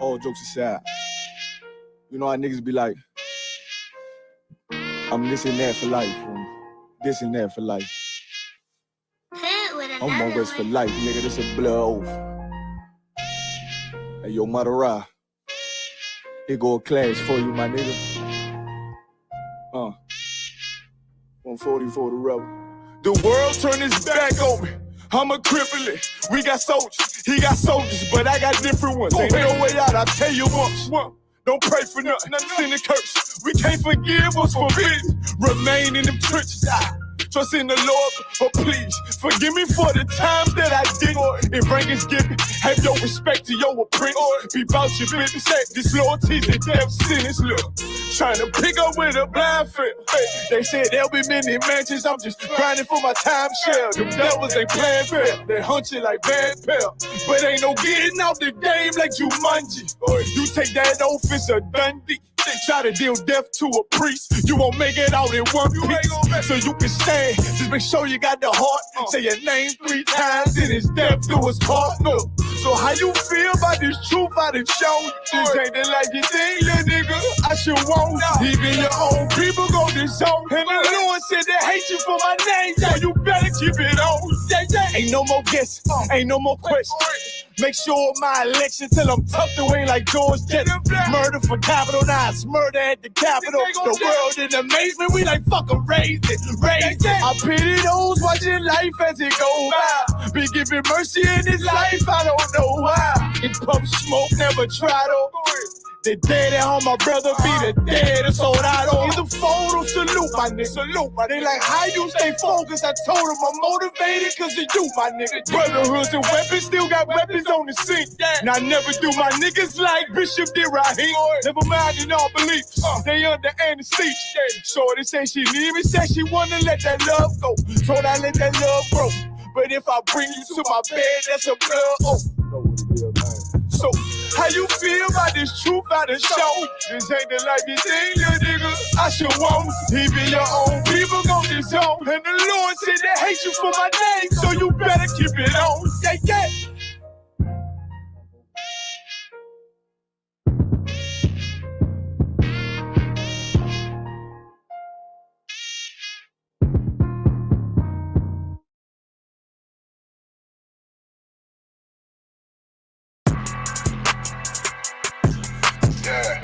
All jokes aside, you know how niggas be like, I'm this and that for life, this and that for life. I'm on this for life, nigga, this a blood oath. Hey, yo, Madara, here go a class for you, my nigga. 140 for the rebel. The world turned its back on me. I'm a cripple. We got soldiers, he got soldiers, but I got different ones. Ain't no way out, I tell you once. Don't pray for nothing, sin and curse. We can't forgive what's forbidden. Remain in them trenches. Trust in the Lord, but please forgive me for the times that I didn't. If rank is given, have your respect to your apprentice. Be about your business. Disloyalties and death sentence. Look, trying to pick up with a blind field. They said there'll be many mansions. I'm just grinding for my time share. Them devils ain't playing fair. They hunt you like bad pal. But ain't no getting out the game like Jumanji. You take that oath, it's a Dundee. They try to deal death to a priest. You won't make it out in one piece. So you can stand. Just make sure you got the heart. Say your name 3 times, then it's death do us part. No. So how you feel about this truth I done shown? This ain't the life you think, little nigga. I should want. Even your own people go disown. And the Lord said they hate you for my name. So you better keep it on. Ain't no more guessing. Ain't no more questions. Make sure my election till I'm tucked away like George Jetson. Murder for capital 9, murder at the Capitol. The world in amazement, we like fucking raise it. I pity those watching life as it go by. Be giving mercy in this life, I don't know why. In pump smoke, never try to. The dead at home, my brother be the dead, it's all I don't. In the photo, salute my nigga, salute my nigga. They like, how you stay focused? I told them I'm motivated cause of you, my nigga. Brotherhoods and weapons, still got weapons on the scene. Now I never do my niggas like Bishop did Raheem. Never mind in all beliefs, they under anesthesia. Shorty say she leave me, said she wanna let that love go. Told I let that love grow. But if I bring you to my bed, that's a blood oath. So, how you feel about this truth I done shown? This ain't the life you think, little nigga. I should want. Even your own people gon' disown. And the Lord said they hate you for my name, so you better keep it on. Yeah.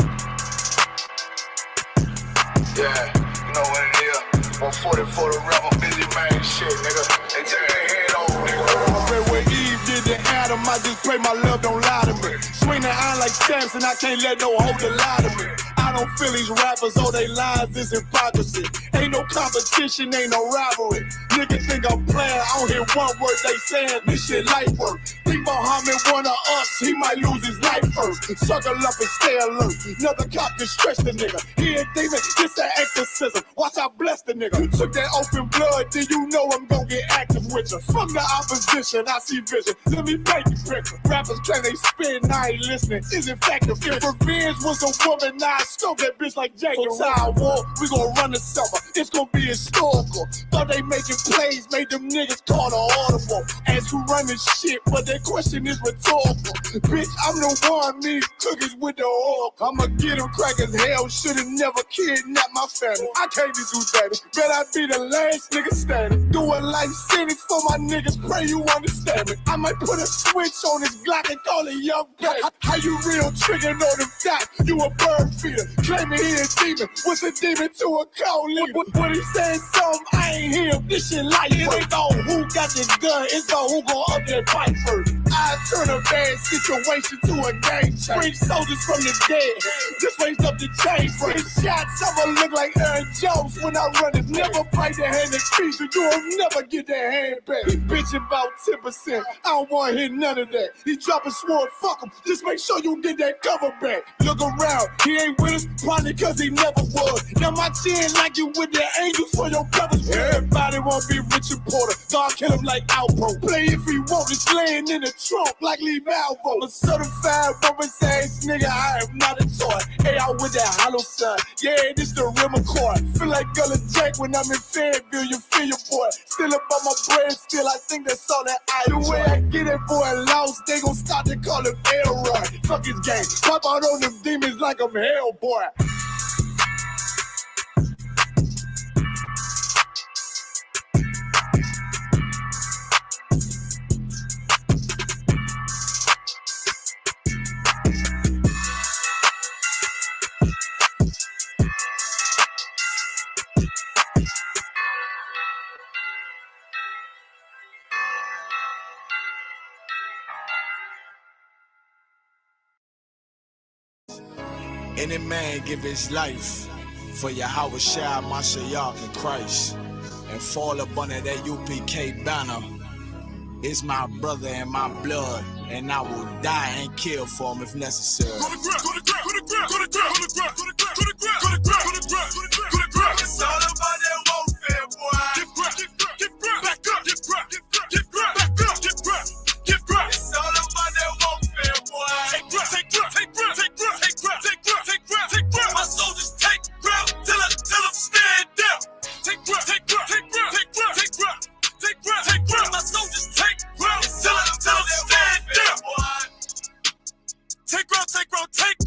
Yeah, you know what it is. 140 for the rebel, busy man shit, nigga. They take their head over, nigga. I pray where Eve did to Adam, I just pray my love don't lie to me. Swing the iron like stamps and I can't let no holder lie to me. I don't feel these rappers, all they lies is hypocrisy. Ain't no competition, ain't no rivalry. Niggas think I'm playing, I don't hear one word they saying, this shit light work. Think Muhammad one of us, he might lose his life first. Suckle up and stay alert. Another cop can stretch the nigga. He ain't demon, it's the exorcism. Watch I bless the nigga. You took that open blood, then you know I'm gonna get active with you. From the opposition, I see vision. Let me paint the picture. Rappers claim they spin, I ain't listening. Is it effective? If revenge was a woman, now I scope that bitch like Jacob. So time war, we gon' run the summer. It's gon' be historical. Thought they making plays, made them niggas call the audible. Ask who run this shit, but their question is rhetorical. Bitch, I'm the one, me cookies with the oil. I'ma get them crack as hell, should've never kidnapped my family. I can't do that. Bet I be the last nigga standing. Do a life sentence for my niggas, pray you understand me. I might put a switch on this Glock and call it young baby. How you real trigger know them dots? You a bird feeder, claiming he a demon. What's a demon to a cold leader? What he saying something, I ain't hear. This shit life. It ain't about who got the gun, it's about who gon' up that fight first. I turn a bad situation to a game changer. Bring soldiers from the dead, just raised up the chain. Bring shots, I'ma look like Aaron Jones when I run it. Never bite the hand that's feet, so you'll never get that hand back. He bitch about 10%, I don't wanna hear none of that. He dropping sword, fuck him, just make sure you get that cover back. Look around, he ain't with us, probably cause he never was. Now my chin like you with the angels for your brothers. Everybody won't be Richard Porter, God kill him like Alpo. Play if he want, it's laying in the trunk like Lee Malvo. A certified woman's ass nigga, I am not a toy. Hey, out with that hollow sign, yeah, this the rim accord. Feel like Gullah Jack when I'm in Fayetteville, you feel your boy. Still still about my bread, still I think that's all that I do. The way I get it, boy, lost, they gon' start to call him Elroy. Fuck his game, pop out on them demons like I'm Hellboy. Any man give his life for Yahweh Shai, Mashiach, and Christ, and fall up under that UPK banner is my brother and my blood, and I will die and kill for him if necessary. It's all about that warfare, boy. Back up, it's all about that warfare, boy. Take grip. My soldiers take grip till I'm stand down. Take grip. My soldiers take grip till I'm stand down. Take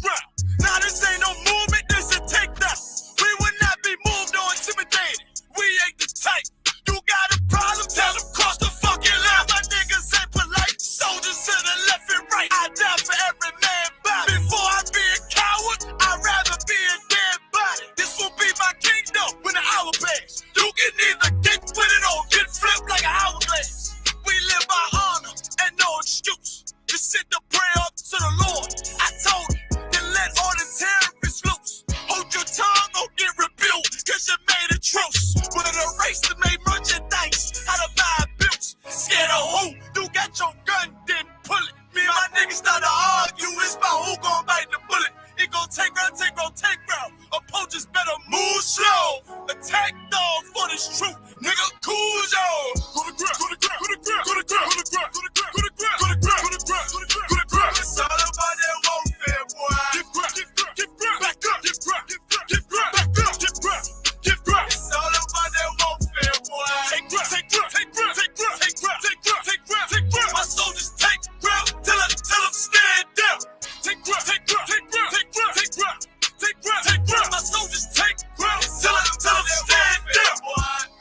grip. Now this ain't no movement, this a takedown. We will not be moved or intimidated. We ain't the type. You got a problem, tell them cross the fucking line. My niggas ain't polite. Soldiers to the left and right. I die for every man body. Before I be a coward, I'd rather be a dead body. This will be my kingdom when the hour pass. You can either get with it or get flipped like an hourglass. We live by honor and no excuse. Just sit the prayer up to the Lord. I told him, then let all the terrorists loose. Hold your tongue or get rebuked, cause you made a truce. With a race that made merchandise, how to buy bills. Scared of who? You got your gun, then pull it. Me and my niggas start to argue, it's about who gon' bite the bullet. It gon' take round. Opponents better move slow. Attack dog for this truth. Nigga, cool yo. Go to grip. It's all about that warfare, boy. Give grip. Back up. Give grip. It's all about that warfare, boy. Take grip. My soldiers take grip till I'm stand down. Take grip. My soldiers take grip till I'm stand down.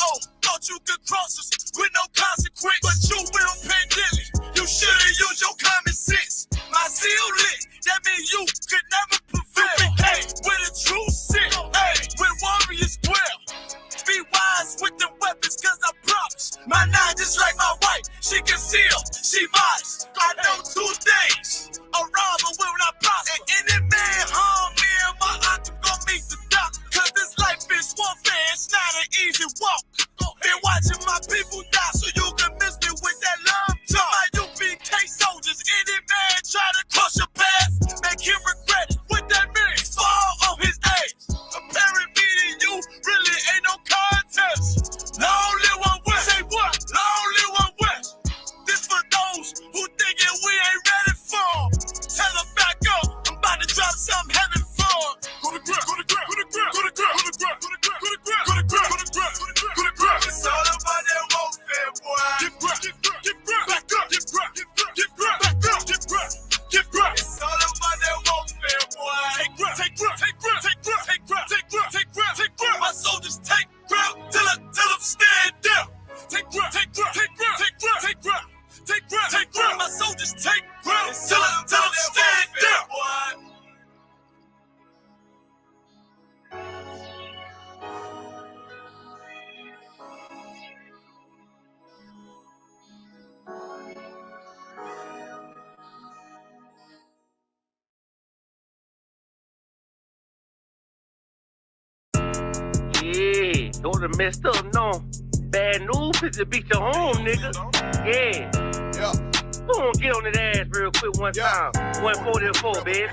Oh, thought you could cross us with no consequence, but you will pay daily. You should've used your common sense. My zeal lit, that means you could never prevail. Hey, with a true sin, hey, with warriors dwell. Be wise with the weapons, cause I promise. My nine just like my wife, she concealed, she modest. I know 2 things, a robber will not prosper. And any man harm me and my aunt gon' meet the doc. Cause this life is warfare, it's not an easy walk. Been watching my people die so you can miss me with that love talk. My UPK soldiers, any man try to cross your path, make him regret it. What that means? Fall on his age. Comparing me to you really ain't no contest. Long live one west. Say what? Long live one west. This for those who thinking we ain't ready for. Tell them back up. I'm about to drop something heavy for. Go to grip. It's all about that warfare, boy. Give grip. Back up. Give grip. It's all about that warfare, boy. Take grip. My soldiers take grip till I'm stand down. Take grip. My soldiers take grip till I'm stand down. Yeah, those are messed up, no. Bad news is to beat your home, nigga. Yeah. Who wanna get on that ass real quick one time? 144, baby.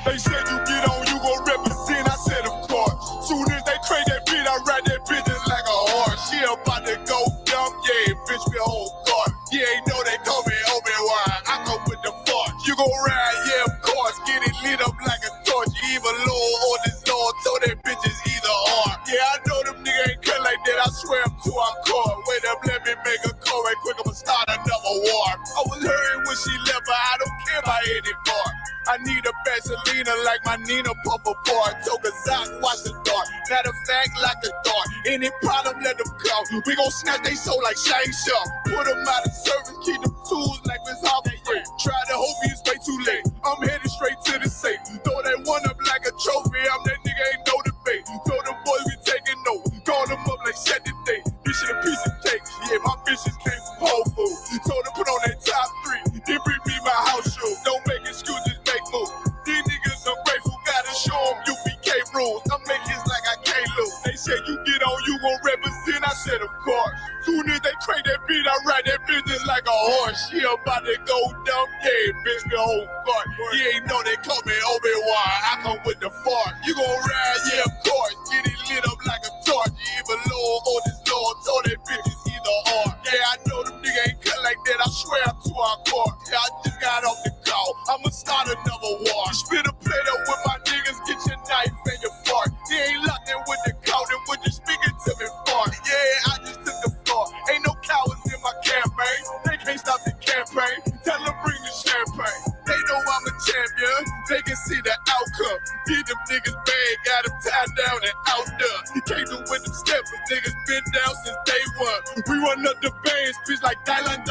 They said you get on, you gon' represent. I said, of course. Soon as they crank that beat, I ride that bitch just like a horse. She about to go dumb, yeah, bitch, me a whole guard. You ain't know they call me Obi-Wan. I come with the force. You gon' ride, yeah, of course. Get it lit up like a torch. Even low on this Lord, so that bitch is either or. Yeah, I know them niggas ain't cut like that. I swear to our core. Wait up, let me make a call right quick. I'ma start another war. I was hurting when she left, but I don't care about anymore. I need a Vaselina like my Nina Puffer Ford. Took a Zach, watch the dark. Matter of fact, like the dark. Any problem, let them come. We gon' snatch they soul like Shang Tsung. Put them out of service, keep them tools like Miss Harvey Free. Try to hope it's way too late. I'm headed straight to the safe. Throw that one up like a trophy. I'm that nigga, ain't no debate. Throw them boys, we taking over. Call them up like set the date. Bitch, a piece of cake. Yeah, my bitches came from Whole Foods. Told them put on that top 3. Then bring me my house shoes. Don't make excuses, make moves. These niggas ungrateful, gotta show them UPK rules. I make hits like I can't lose. They say you get on, you gon' represent. I said, of course. Soon as they crank that beat, I ride that business like a horse. She about to go dumb, yeah, bitch, the whole court. You ain't know they call me Obi-Wan. I come with the fart. You gon' ride, yeah, of course. Get it lit up like a torch. You either low or this Lord. Told that bitch is either or. Yeah, I know them niggas ain't cut like that. I swear I'm to our court. Yeah, I just got off the call. I'ma start another war. Spit a plate up with my niggas. Get your knife and your fork. They ain't locked in with the cow. Then when you speaking to me, fart. Yeah, I just took the floor. Ain't no cowards in my campaign. They can't stop the campaign. Tell them bring the champagne. They know I'm a champion. They can see the outcome. Did them niggas bad, got them tied down and outdone. He came through with them steppers. Niggas been down since day one. We run up the bands, bitch like Dylan.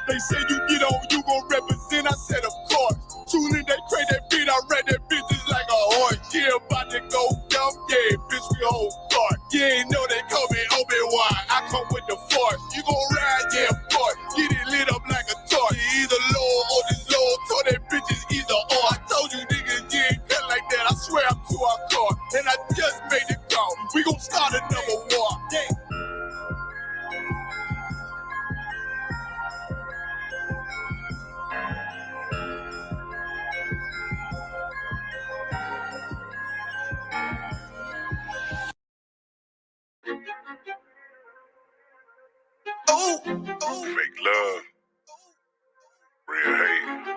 They say you get on, you gon' represent. I said, of course. Soon as they crank that beat, I read that bitch just like a horse. Yeah, about to go dumb. Yeah, bitch, we whole part. Yeah, ain't know they call me Obi-Wan. I come with the force. You gon' ride, yeah, of course. Get it lit up like a torch. You either low or this low. Told that bitch is either or. I told you niggas, you ain't cut like that. I swear I'm to our car. And I just made the call. We gon' start another war. Yeah. Fake love, real hate.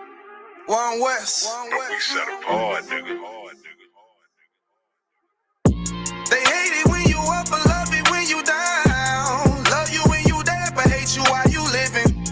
One West. But we set apart, nigga. They hate it when you up, but love it when you down. Love you when you dead, but hate you while you living.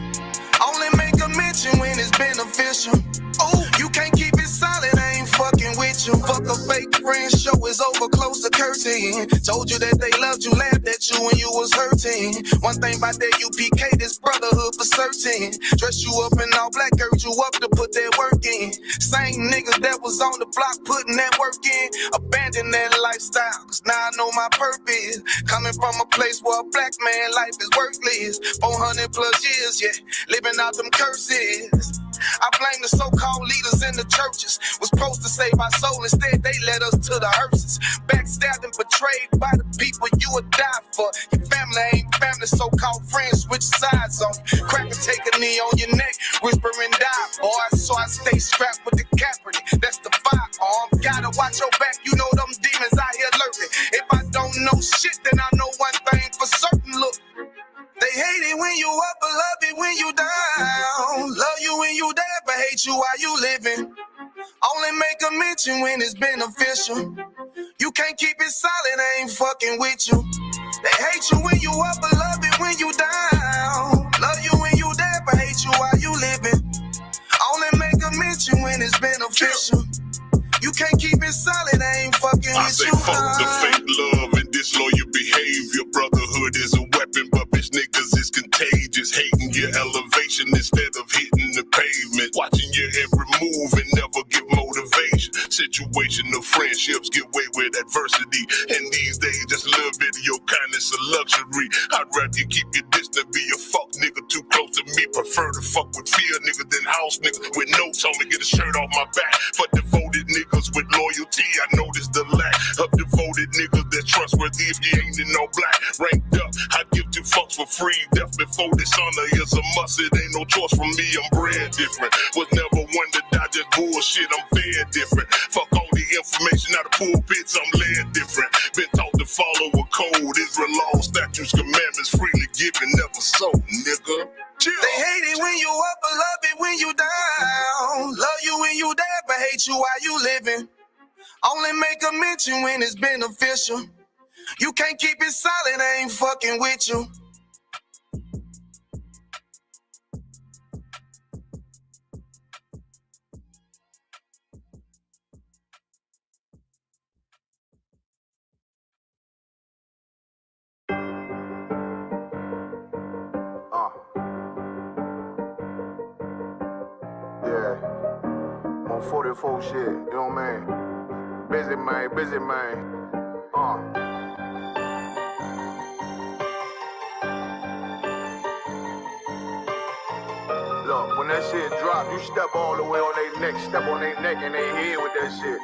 Only make a mention when it's beneficial. Oh, you can't keep it solid, I ain't fucking with you. Fuck a fake friend, show is over, close the curtain. Told you that they loved you, laughed at you when you was hurting. One thing about that UPK, this brotherhood for certain. Dress you up in all black, urge you up to put that work in. Same niggas that was on the block putting that work in. Abandon that lifestyle, cause now I know my purpose. Coming from a place where a black man life is worthless. 400 plus years, yeah, living out them curses. I blame the so-called leaders in the churches. Was supposed to save our soul, instead they led us to the hearses. Backstabbed and betrayed by the people you would die for. Your family ain't family, so-called friends switch sides on you. Crack and take a knee on your neck, whisper and die, boy. So I stay strapped with the Kaepernick, that's the firearm. Gotta watch your back, you know them demons out here lurking. If I don't know shit, then I know one thing for certain, look. They hate it when you up, but love it when you down. Love you when you dead, but hate you while you living. Only make a mention when it's beneficial. You can't keep it solid, I ain't fucking with you. They hate you when you up, but love it when you down. Love you when you dead, but hate you while you living. Only make a mention when it's beneficial. You can't keep it solid, I ain't fucking with you. I say fuck the fake love and disloyal behavior. Brotherhood is a weapon, but bitch niggas is contagious. Hating your elevation instead of hitting the pavement. Watching your every move and never give motivation. Situational friendships get way with adversity. And these days, just a little bit of your kindness a luxury. I'd rather you keep your distance than be a fuck nigga too close to me. Prefer to fuck with fear nigga than house nigga with notes on me. Get a shirt off my back for devoted niggas with loyalty. I notice the lack of devoted niggas that's trustworthy if you ain't in no black. Ranked up, I give two fucks for free. Death before dishonor is a must. It ain't no choice from me, I'm bred different. Was never one to die, just bullshit, I'm fed different. Fuck all the information out of pulpits, I'm led different. Been taught to follow a code, Israel law, statutes, commandments, freely given, never sold, nigga. They hate it when you up, but love it when you down. Love you when you dead, but hate you while you living. Only make a mention when it's beneficial. You can't keep it silent, I ain't fucking with you. Yeah, I'm on 44 shit, you know what I mean? Busy man. Look, when that shit drop, you step all the way on their neck, step on their neck and their head with that shit.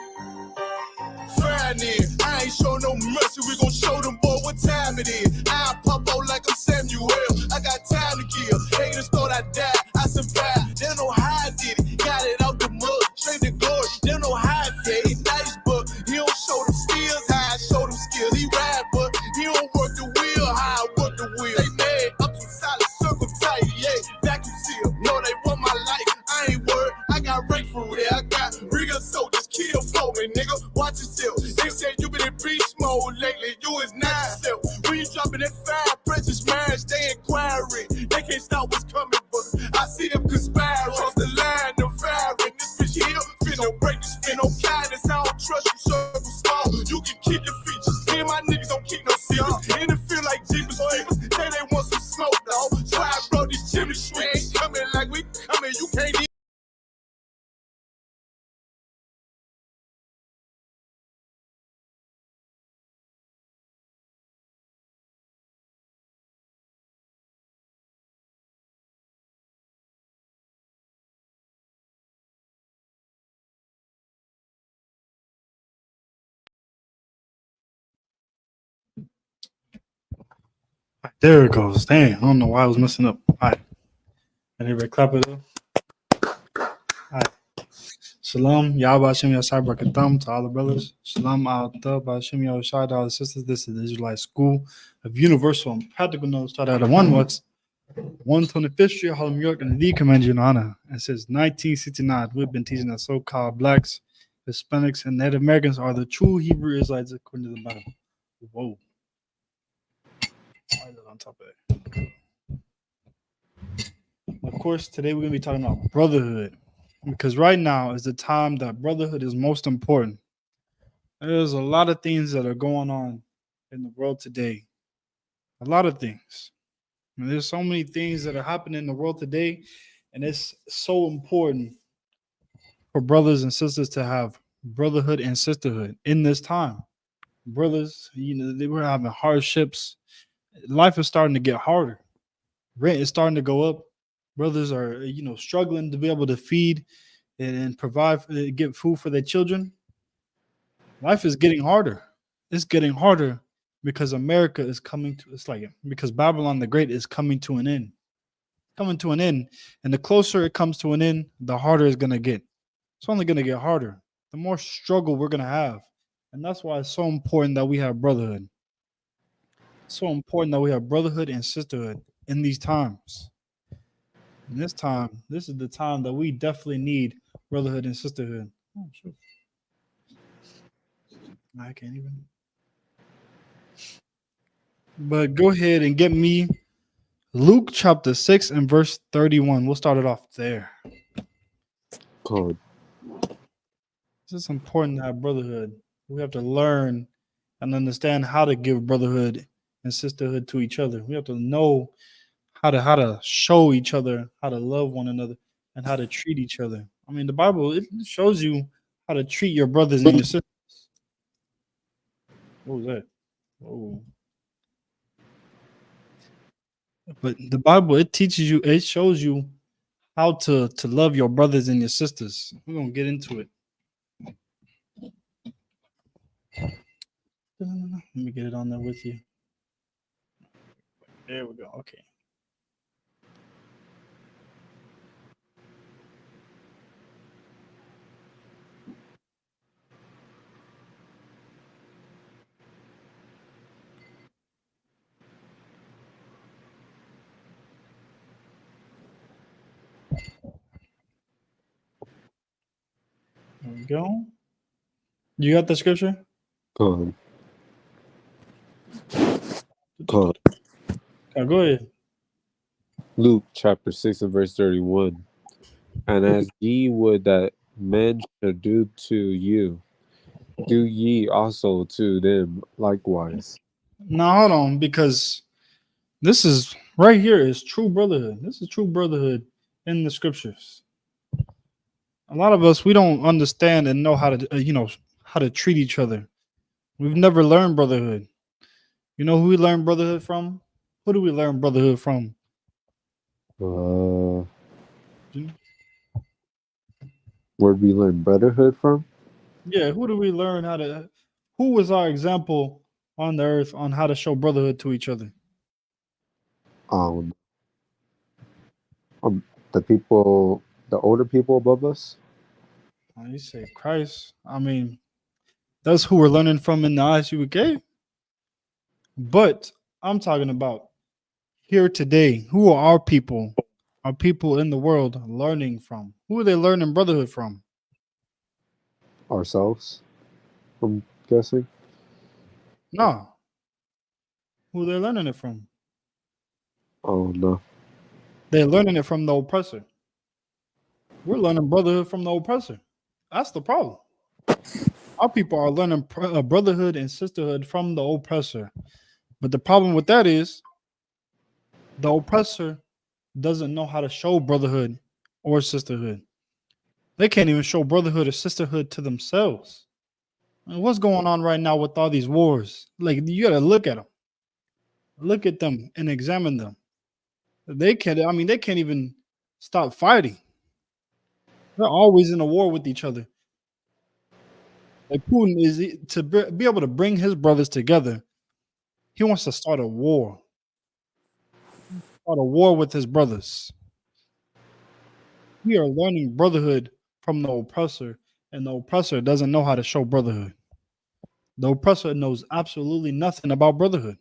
Friday, I ain't show no mercy, we gon' show them boy what time it is. I pop out like I'm Samuel, I got time to kill. Haters thought I died, I survived. They don't know how I did it, got it out the mud, straight to glory. They don't know how I fed, he nice, but he don't show them skills, how I show them skills. He ride, but he don't work the wheel, how I work the wheel. They mad, up too solid, circle tight, yeah, vacuum seal. No, they want my life, I ain't worried, I got rank for real. I got real soldiers, kill for me, nigga, watch yourself. They said you been in beast mode lately, you is not self. When you dropping that fire, pressure smash, they inquiring. They can't stop what's coming, but I see them conspiring. Cross the line, them firing. This bitch here, finna break the spin on kindness. I don't trust you, circle small. You can keep your features. Me and my niggas don't keep no secrets. And it feel like Jeepers Creepers. Say they want some smoke, dog. Try to blow these chimney sweeps. Coming like we coming, you can't even. There it goes. Dang, I don't know why I was messing up. All right. Anybody clap it up? All right. Shalom, Yahweh Hashem Yashai Barakatam to all the brothers. Shalom Alta Hashem Yahshai to all the sisters. This is the Israelite School of Universal and Practical Knowledge taught out of 125th Street, Harlem, New York, and the Commander in Honor. And since 1969, we've been teaching that so-called blacks, Hispanics, and Native Americans are the true Hebrew Israelites according to the Bible. Whoa. Why is it on top of that? Of course, today we're going to be talking about brotherhood because right now is the time that brotherhood is most important. There's a lot of things that are going on in the world today. A lot of things. And there's so many things that are happening in the world today, and it's so important for brothers and sisters to have brotherhood and sisterhood in this time. Brothers, they were having hardships. Life is starting to get harder. Rent is starting to go up. Brothers are, struggling to be able to feed and provide, get food for their children. Life is getting harder. It's getting harder because America is coming to, because Babylon the Great is coming to an end. And the closer it comes to an end, the harder it's going to get. It's only going to get harder. The more struggle we're going to have. And that's why it's so important that we have brotherhood. It's so important that we have brotherhood and sisterhood in these times. In this time, this is the time that we definitely need brotherhood and sisterhood. Oh, sure. I can't even. But go ahead and get me Luke chapter 6 and verse 31. We'll start it off there. Code. It's important to have brotherhood. We have to learn and understand how to give brotherhood and sisterhood to each other. We have to know how to show each other how to love one another and how to treat each other. I mean, the Bible, it shows you how to treat your brothers and your sisters. What was that? Oh. But the Bible, it teaches you, it shows you how to love your brothers and your sisters. We're going to get into it. Let me get it on there with you. There we go. Okay. There we go. You got the scripture? Code. God. Go ahead. Luke chapter 6 and verse 31. And as ye would that men should do to you, do ye also to them likewise. Now hold on, because this is right here is true brotherhood. This is true brotherhood in the scriptures. A lot of us, we don't understand and know how to how to treat each other. We've never learned brotherhood. You know who we learn brotherhood from? Who do we learn brotherhood from? Uh, where we learn brotherhood from? Yeah, who do we learn how to? Who was our example on the earth on how to show brotherhood to each other? Um, the people, the older people above us. You say Christ. I mean, that's who we're learning from in the Isupk. But I'm talking about here today. Who are our people? Our people in the world learning from? Who are they learning brotherhood from? Ourselves, I'm guessing. No. Who they're learning it from? Oh no. They're learning it from the oppressor. We're learning brotherhood from the oppressor. That's the problem. Our people are learning brotherhood and sisterhood from the oppressor. But the problem with that is the oppressor doesn't know how to show brotherhood or sisterhood. They can't even show brotherhood or sisterhood to themselves. And what's going on right now with all these wars? Like, you got to look at them. Look at them and examine them. They can't, I mean, they can't even stop fighting. They're always in a war with each other. Like Putin is to be able to bring his brothers together. He wants to start a war. Start a war with his brothers. We are learning brotherhood from the oppressor, and the oppressor doesn't know how to show brotherhood. The oppressor knows absolutely nothing about brotherhood.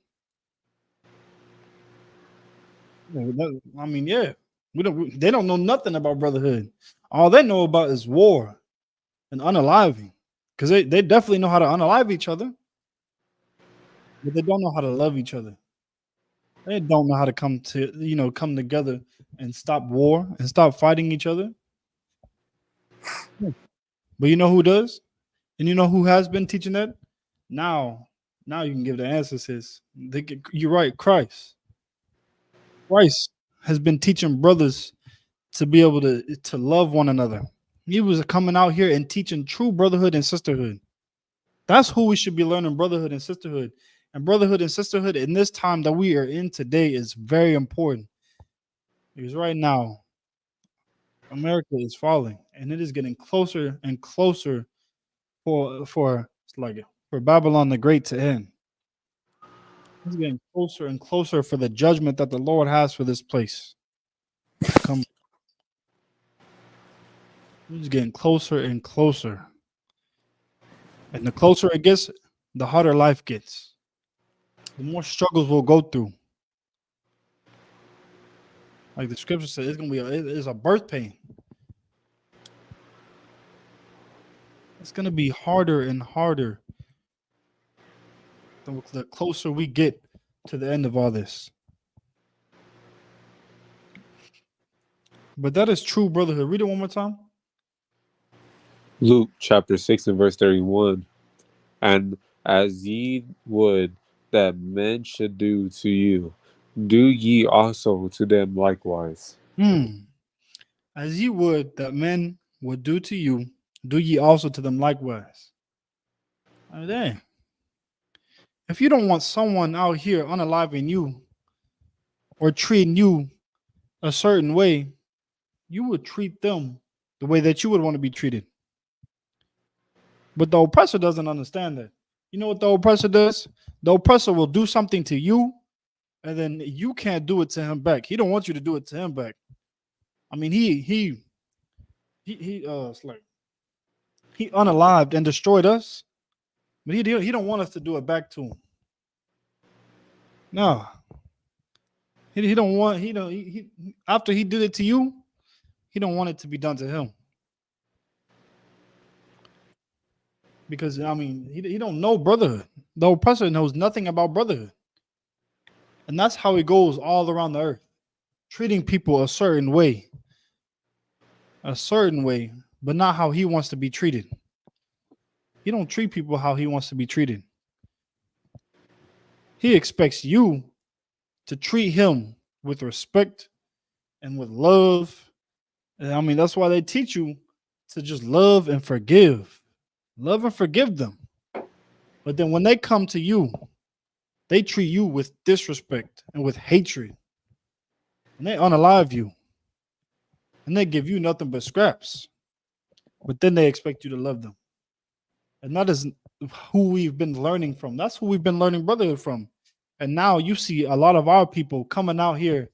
I mean, yeah, they don't know nothing about brotherhood. All they know about is war and unaliving, because they definitely know how to unalive each other, but they don't know how to love each other. They don't know how to come together and stop war and stop fighting each other. Yeah. But you know who does? And you know who has been teaching that? Now, now you can give the answers. You're right, Christ. Christ has been teaching brothers to be able to love one another. He was coming out here and teaching true brotherhood and sisterhood. That's who we should be learning brotherhood and sisterhood. And brotherhood and sisterhood in this time that we are in today is very important. Because right now, America is falling and it is getting closer and closer for Babylon the Great to end. It's getting closer and closer for the judgment that the Lord has for this place to come. It's getting closer and closer. And the closer it gets, the harder life gets. The more struggles we'll go through. Like the scripture says, it's a birth pain. It's gonna be harder and harder the closer we get to the end of all this. But that is true brotherhood. Read it one more time. Luke chapter 6 and verse 31. And as ye would that men should do to you, do ye also to them likewise. As ye would that men would do to you, do ye also to them likewise. Dang. If you don't want someone out here unaliving you or treating you a certain way, you would treat them the way that you would want to be treated. But the oppressor doesn't understand that. You know what the oppressor does? The oppressor will do something to you, and then you can't do it to him back. He don't want you to do it to him back. I mean, it's like he unalived and destroyed us, but he don't want us to do it back to him. No, he don't want he after he did it to you, he don't want it to be done to him. Because I mean, he don't know brotherhood. The oppressor knows nothing about brotherhood. And that's how it goes all around the earth. Treating people a certain way, but not how he wants to be treated. He don't treat people how he wants to be treated. He expects you to treat him with respect and with love. And I mean, that's why they teach you to just love and forgive. Love and forgive them. But then when they come to you, they treat you with disrespect and with hatred. And they unalive you. And they give you nothing but scraps. But then they expect you to love them. And that is who we've been learning from. That's who we've been learning brotherhood from. And now you see a lot of our people coming out here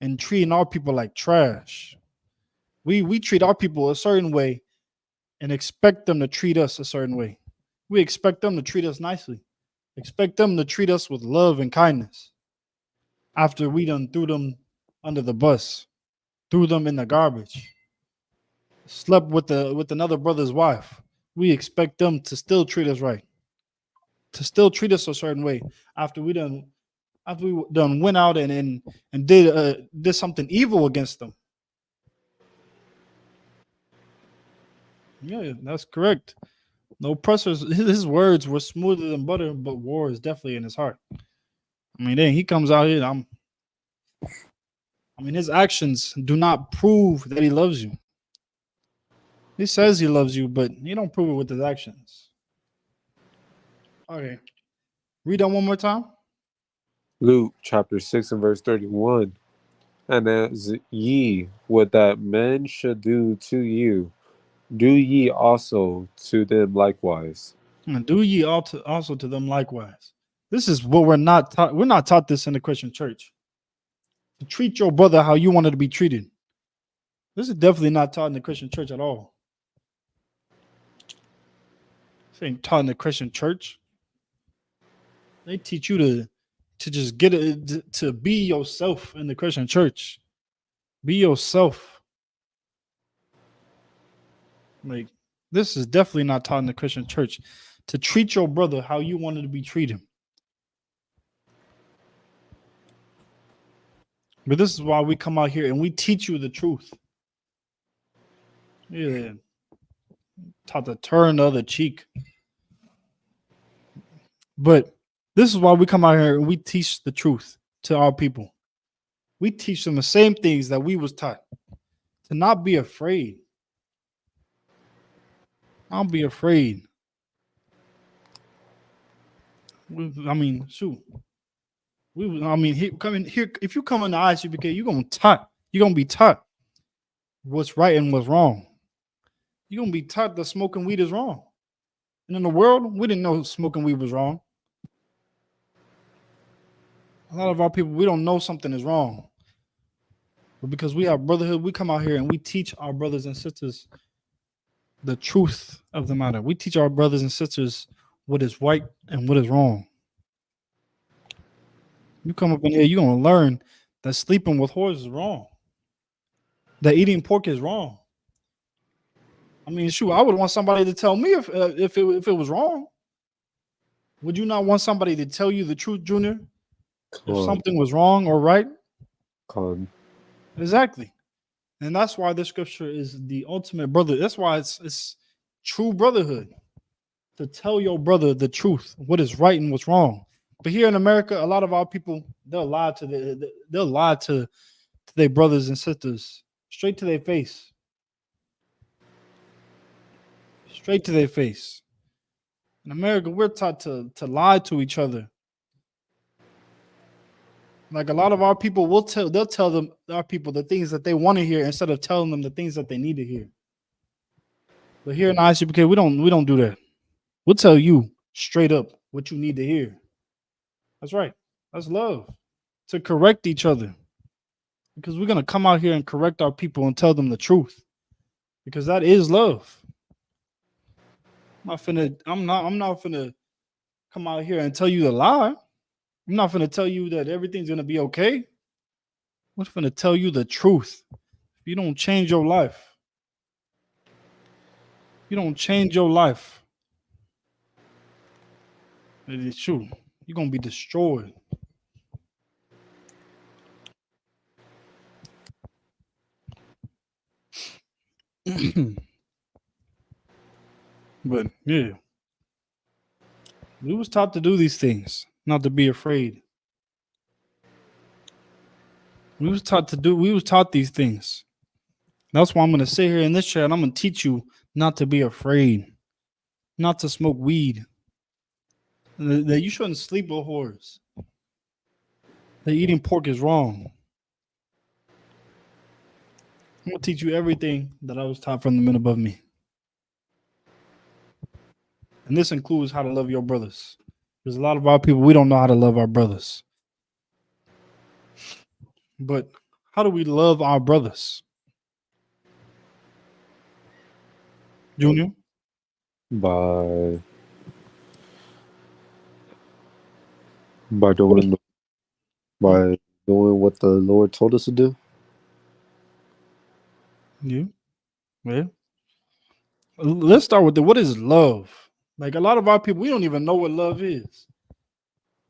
and treating our people like trash. We treat our people a certain way and expect them to treat us a certain way. We expect them to treat us nicely. Expect them to treat us with love and kindness. After we done threw them under the bus, threw them in the garbage, slept with another brother's wife, we expect them to still treat us right, to still treat us a certain way after we done went out and did something evil against them. Yeah, that's correct. The oppressors, his words were smoother than butter, but war is definitely in his heart. I mean, then he comes out here. His actions do not prove that he loves you. He says he loves you, but he don't prove it with his actions. Okay, read that one more time. Luke chapter 6 and verse 31. And as ye would that men should do to you, do ye also to them likewise. And do ye also to them likewise. This is what we're not taught. We're not taught this in the Christian church. To treat your brother how you wanted to be treated. This is definitely not taught in the Christian church at all. This ain't taught in the Christian church. They teach you to just get it, to be yourself in the Christian church. Be yourself. Like, this is definitely not taught in the Christian church. To treat your brother how you wanted to be treated. But this is why we come out here and we teach you the truth. Yeah. Taught to turn the other cheek. But this is why we come out here and we teach the truth to our people. We teach them the same things that we was taught. To not be afraid. Don't be afraid. Shoot. If you come in the Isupk, you're gonna be taught what's right and what's wrong. You're gonna be taught that smoking weed is wrong. And in the world, we didn't know smoking weed was wrong. A lot of our people, we don't know something is wrong. But because we have brotherhood, we come out here and we teach our brothers and sisters the truth of the matter. We teach our brothers and sisters what is right and what is wrong. You come up in here, you're going to learn that sleeping with whores is wrong. That eating pork is wrong. I would want somebody to tell me if it was wrong. Would you not want somebody to tell you the truth, Junior? If something was wrong or right? Exactly. And that's why this scripture is the ultimate brother. That's why it's true brotherhood. To tell your brother the truth, what is right and what's wrong. But here in America, a lot of our people, they'll lie to their brothers and sisters straight to their face. Straight to their face. In America, we're taught to lie to each other. Like a lot of our people they'll tell our people the things that they want to hear instead of telling them the things that they need to hear. But here in Isupk, we don't do that. We'll tell you straight up what you need to hear. That's right. That's love. To correct each other. Because we're gonna come out here and correct our people and tell them the truth. Because that is love. I'm not finna come out here and tell you the lie. I'm not finna tell you that everything's gonna be okay. I'm finna tell you the truth. If you don't change your life, you're gonna be destroyed. But yeah, we was taught to do these things, not to be afraid. We was taught these things. That's why I'm gonna sit here in this chair and I'm gonna teach you not to be afraid, not to smoke weed, that you shouldn't sleep with whores, that eating pork is wrong. I'm gonna teach you everything that I was taught from the men above me. And this includes how to love your brothers. There's a lot of our people, we don't know how to love our brothers. But how do we love our brothers? Junior? By by doing by doing what the Lord told us to do. You? Yeah. Let's start with what is love? Like a lot of our people, we don't even know what love is.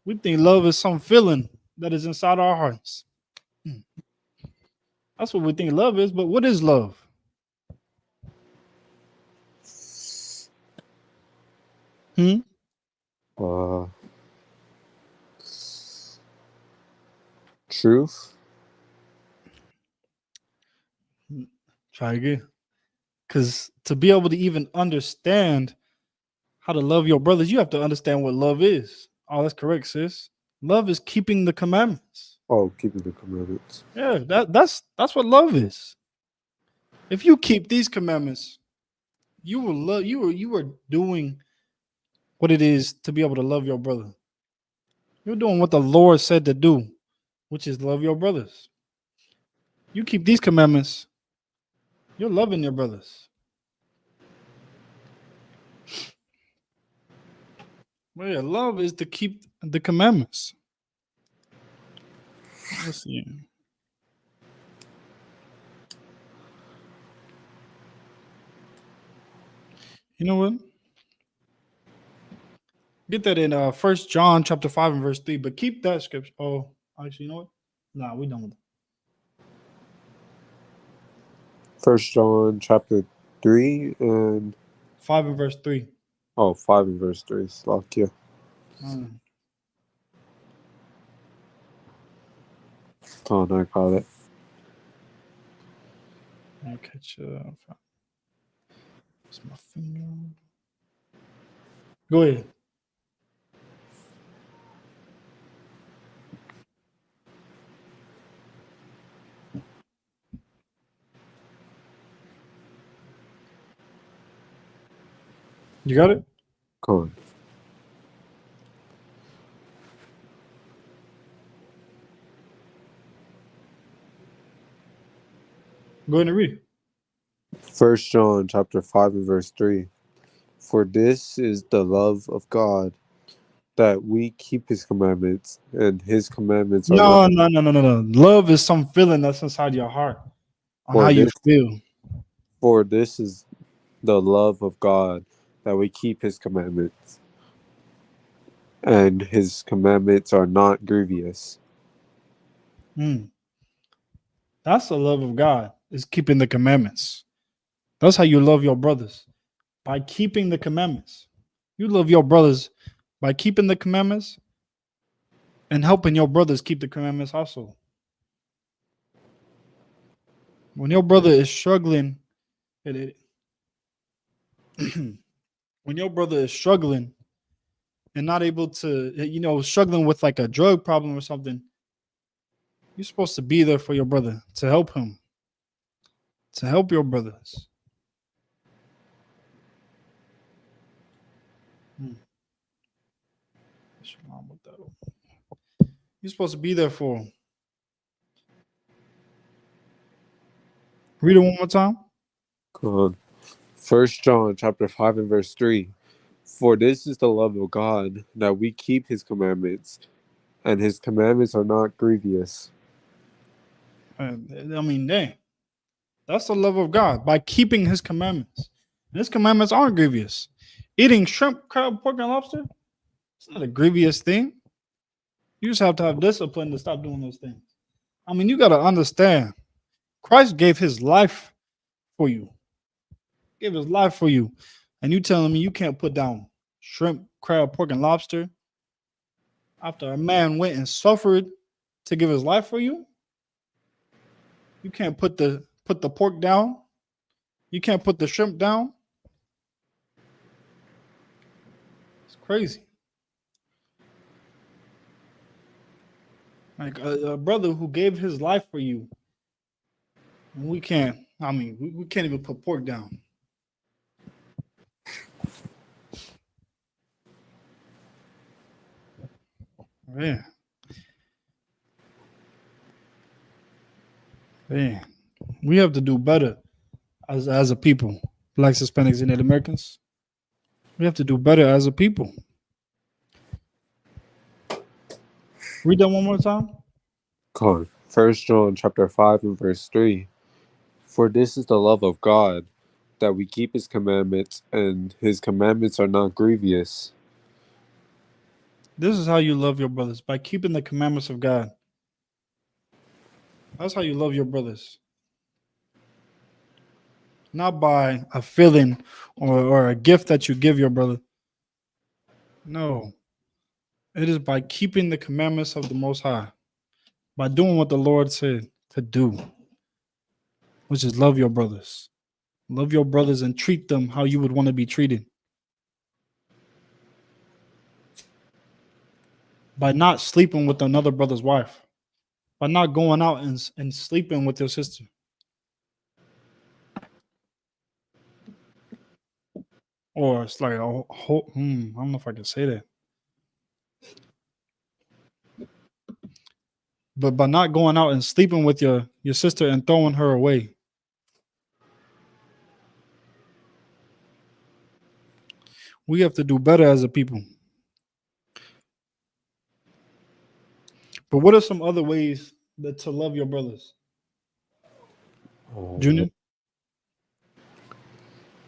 We think love is some feeling that is inside our hearts. That's what we think love is, but what is love? Uh, truth. Try again. Because to be able to even understand how to love your brothers, you have to understand what love is. Oh, that's correct, sis. Love is keeping the commandments. Oh, keeping the commandments. Yeah, that's what love is. If you keep these commandments, you will love you are doing what it is to be able to love your brother. You're doing what the Lord said to do, which is love your brothers. You keep these commandments, you're loving your brothers. Well, yeah, love is to keep the commandments. Let's see. You know what? Get that in 1 John chapter 5 and verse 3, but keep that scripture. Oh, actually, you know what? Nah, we done with it. 1 John chapter 3 and 5 and verse 3. 5 and verse 3. Slakia. Oh, I call it. I'll catch it's my finger. Go ahead. You got it? Come on. Go ahead and read it. 1 John chapter 5 and verse 3. For this is the love of God, that we keep his commandments, and his commandments are No. not. Love is some feeling that's inside your heart on how you feel. For this is the love of God, that we keep his commandments, and his commandments are not grievous. That's the love of God, is keeping the commandments. That's how you love your brothers, by keeping the commandments. You love your brothers by keeping the commandments and helping your brothers keep the commandments also. When your brother is struggling, when your brother is struggling and not able to, struggling with like a drug problem or something, you're supposed to be there for your brother, to help him, to help your brothers. You're supposed to be there for him. Read it one more time. Come on. 1 John chapter 5 and verse 3. For this is the love of God, that we keep his commandments, and his commandments are not grievous. I mean, dang. That's the love of God, by keeping his commandments. And his commandments aren't grievous. Eating shrimp, crab, pork, and lobster, it's not a grievous thing. You just have to have discipline to stop doing those things. I mean, you got to understand, Christ gave his life for you. gave his life for you, and you telling me you can't put down shrimp, crab, pork, and lobster after a man went and suffered to give his life for you? You can't put the pork down. You can't put the shrimp down. It's crazy. Like a brother who gave his life for you. And we can't. I mean, we can't even put pork down. Man. Man. We have to do better as a people. Blacks, Hispanics, and Native Americans. We have to do better as a people. Read that one more time. Come on. 1 John chapter 5 and verse 3. For this is the love of God, that we keep his commandments, and his commandments are not grievous. This is how you love your brothers, by keeping the commandments of God. That's how you love your brothers. Not by a feeling or a gift that you give your brother. No. It is by keeping the commandments of the Most High. By doing what the Lord said to do, which is love your brothers. Love your brothers and treat them how you would want to be treated. By not sleeping with another brother's wife. By not going out and sleeping with your sister. Or it's like, I don't know if I can say that. But by not going out and sleeping with your sister and throwing her away. We have to do better as a people. But what are some other ways to love your brothers? Junior?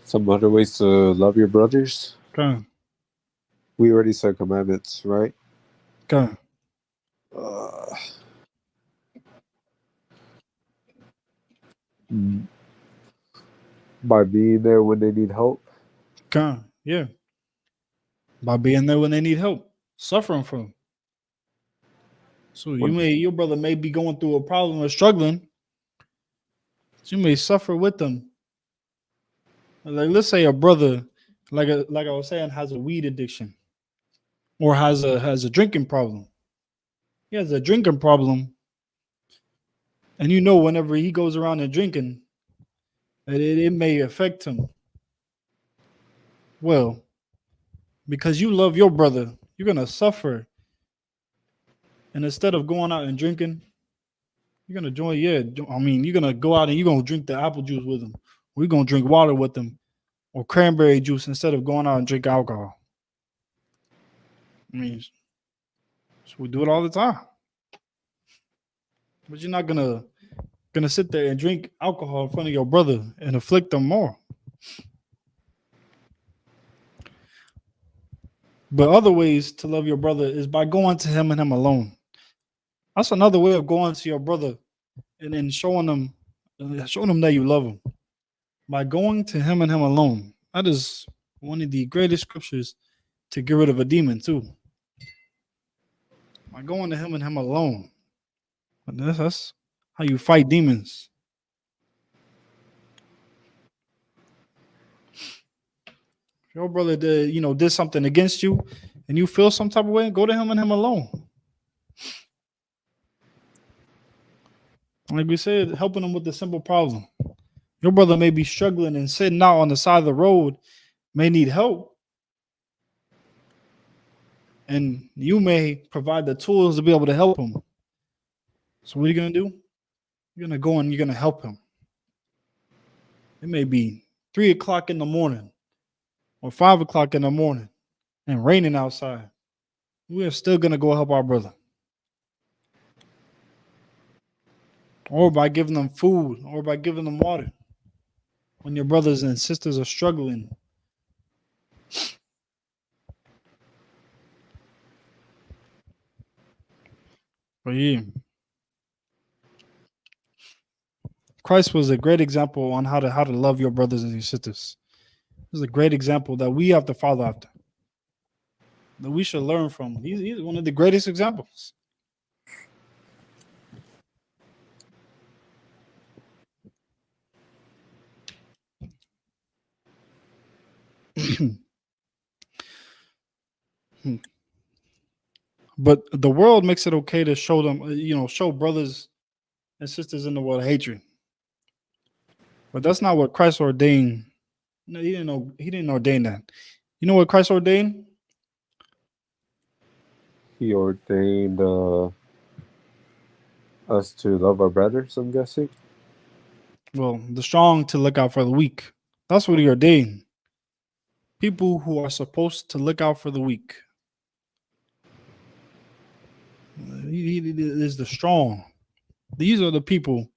Some other ways to love your brothers? Okay. We already said commandments, right? Okay. By being there when they need help. Okay. Yeah. By being there when they need help. Suffering from them. So your brother may be going through a problem or struggling. So you may suffer with them. Like, let's say a brother, like I was saying, has a weed addiction or has a drinking problem. He has a drinking problem, and whenever he goes around and drinking, it may affect him. Well, because you love your brother, you're gonna suffer, and instead of going out and drinking, you're gonna join. Yeah, I mean, you're gonna go out and you're gonna drink the apple juice with them. We're gonna drink water with them, or cranberry juice instead of going out and drink alcohol. I mean, so we do it all the time. But you're not gonna sit there and drink alcohol in front of your brother and afflict them more. But other ways to love your brother is by going to him and him alone. That's another way of going to your brother and then showing them that you love him. By going to him and him alone. That is one of the greatest scriptures to get rid of a demon too. By going to him and him alone. That's how you fight demons. If your brother did something against you and you feel some type of way, go to him and him alone. Like we said, helping them with the simple problem. Your brother may be struggling and sitting out on the side of the road, may need help. And you may provide the tools to be able to help him. So what are you going to do? You're going to go and you're going to help him. It may be 3 o'clock in the morning or 5 o'clock in the morning and raining outside. We are still going to go help our brother. Or by giving them food or by giving them water. When your brothers and sisters are struggling. But yeah. Christ was a great example on how to love your brothers and your sisters. This is a great example that we have to follow after, that we should learn from. He's one of the greatest examples. But the world makes it okay to show them, show brothers and sisters in the world hatred. But that's not what Christ ordained. No, he didn't know. He didn't ordain that. You know what Christ ordained? He ordained us to love our brothers, I'm guessing. Well, the strong to look out for the weak. That's what he ordained. People who are supposed to look out for the weak. He is the strong. These are the people.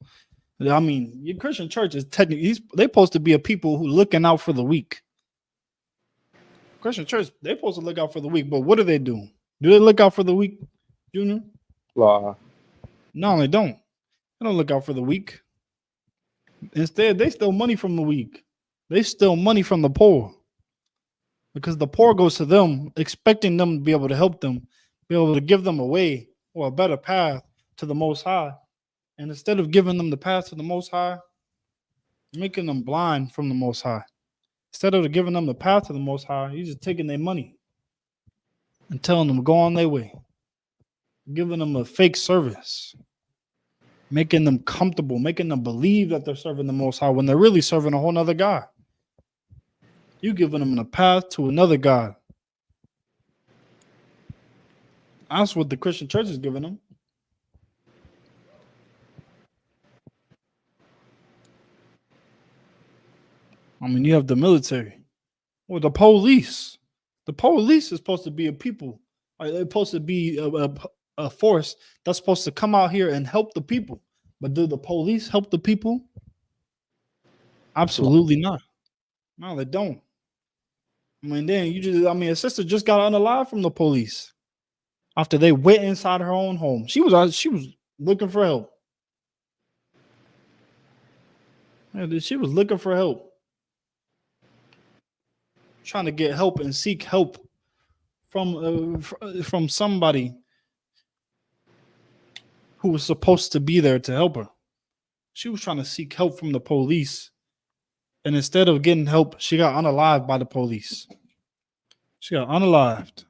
I mean, your Christian church is technically they're supposed to be a people who looking out for the weak. Christian church, they're supposed to look out for the weak, but what do they do? Do they look out for the weak, Junior? Law. No, they don't. They don't look out for the weak. Instead, they steal money from the weak. They steal money from the poor. Because the poor goes to them, expecting them to be able to help them, be able to give them a way or a better path to the Most High. And instead of giving them the path to the Most High, making them blind from the Most High. Instead of giving them the path to the Most High, you're just taking their money and telling them to go on their way, giving them a fake service, making them comfortable, making them believe that they're serving the Most High when they're really serving a whole nother God. You giving them a path to another God. That's what the Christian church is giving them. I mean, you have the military or the police. The police is supposed to be a people. They're supposed to be a force that's supposed to come out here and help the people. But do the police help the people? Absolutely not. No, they don't. I mean, a sister just got unalive from the police after they went inside her own home. She was looking for help. She was looking for help, trying to get help and seek help from somebody who was supposed to be there to help her. She was trying to seek help from the police, and instead of getting help, she got unalived by the police. She got unalived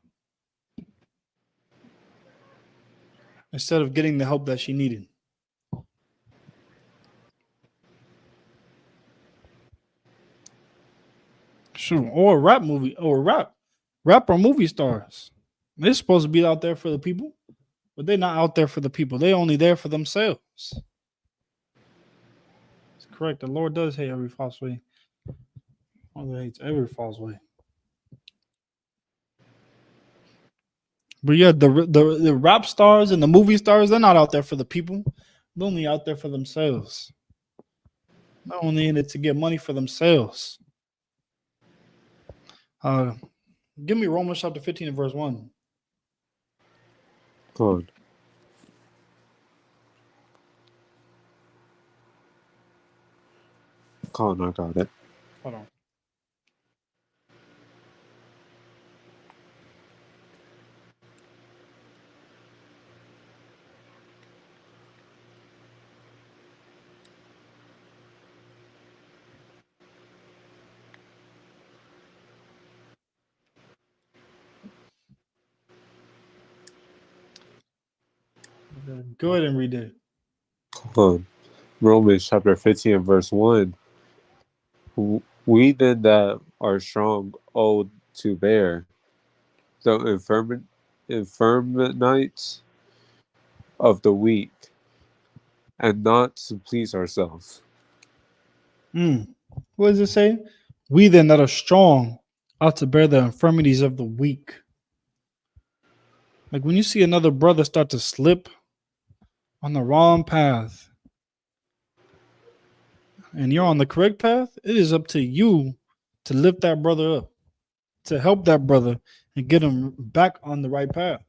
instead of getting the help that she needed. Shoot, or a rap movie, or rapper movie stars. They're supposed to be out there for the people, but they're not out there for the people. They're only there for themselves. It's correct. The Lord does hate every false way. The Lord hates every false way. But yeah, the rap stars and the movie stars, they're not out there for the people. They're only out there for themselves. They're only in it to get money for themselves. Give me Romans chapter 15 and verse 1. Good. I got it. Hold on. Go ahead and read it. Romans chapter 15 and verse 1. We then that are strong ought to bear the infirmities of the weak, and not to please ourselves. What does it say? We then that are strong ought to bear the infirmities of the weak. Like when you see another brother start to slip on the wrong path and you're on the correct path, it is up to you to lift that brother up, to help that brother and get him back on the right path.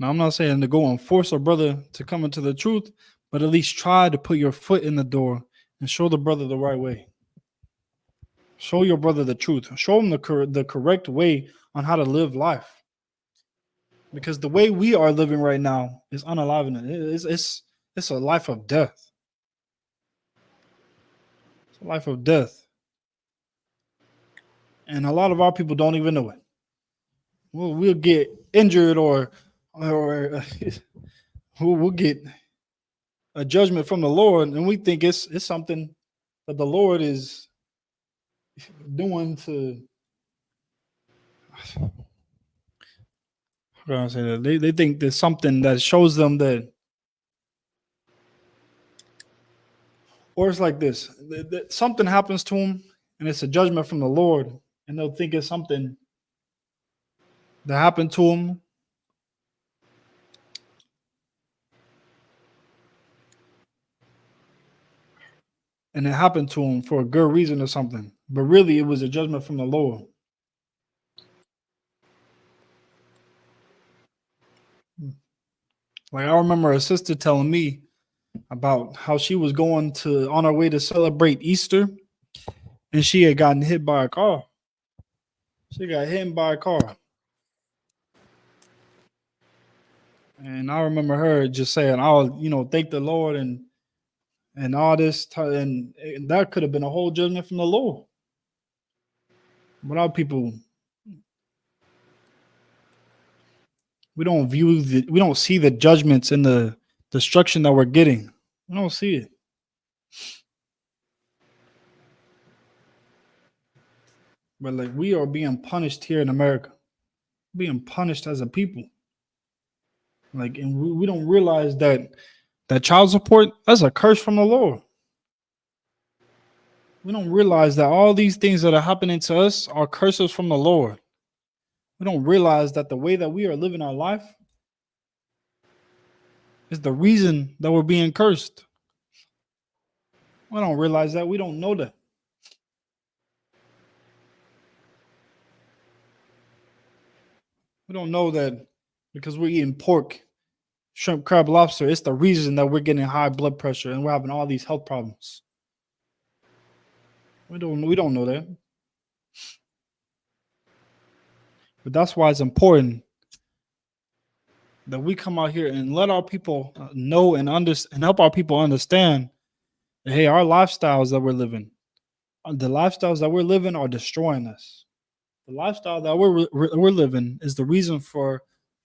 Now, I'm not saying to go and force a brother to come into the truth, but at least try to put your foot in the door and show the brother the right way. Show your brother the truth. Show him the correct way on how to live life. Because the way we are living right now is unalivened. It's a life of death. It's a life of death. And a lot of our people don't even know it. We'll get injured or we'll get a judgment from the Lord, and we think it's something that the Lord is doing to. How can I say that? They think there's something that shows them that, or it's like this: that something happens to them, and it's a judgment from the Lord, and they'll think it's something that happened to them. And it happened to him for a good reason or something. But really, it was a judgment from the Lord. Like, I remember a sister telling me about how she was going on her way to celebrate Easter, and she had gotten hit by a car. She got hit by a car. And I remember her just saying, I'll, thank the Lord and all this time, and that could have been a whole judgment from the Lord. But our people, we don't see the judgments and the destruction that we're getting. We don't see it. But like, we are being punished here in America, being punished as a people. Like, and we don't realize that child support, that's a curse from the Lord. We don't realize that all these things that are happening to us are curses from the Lord. We don't realize that the way that we are living our life is the reason that we're being cursed. We don't realize that. We don't know that. We don't know that because we're eating pork, shrimp, crab, lobster. It's the reason that we're getting high blood pressure and we're having all these health problems. We don't know that. But that's why it's important that we come out here and let our people know and understand and help our people understand that, hey, our lifestyles that we're living, the lifestyles that we're living are destroying us. The lifestyle that we're living is the reason for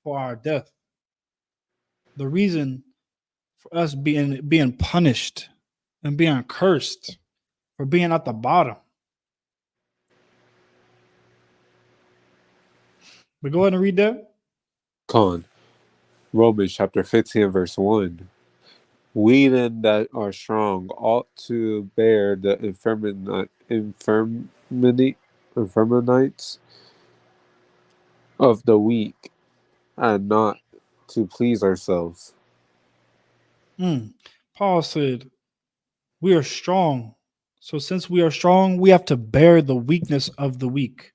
our death. The reason for us being punished and being cursed for being at the bottom. But go ahead and read that. Con. Romans chapter 15, verse 1. We then that are strong ought to bear the infirmities of the weak and not to please ourselves. Paul said, we are strong. So since we are strong, we have to bear the weakness of the weak.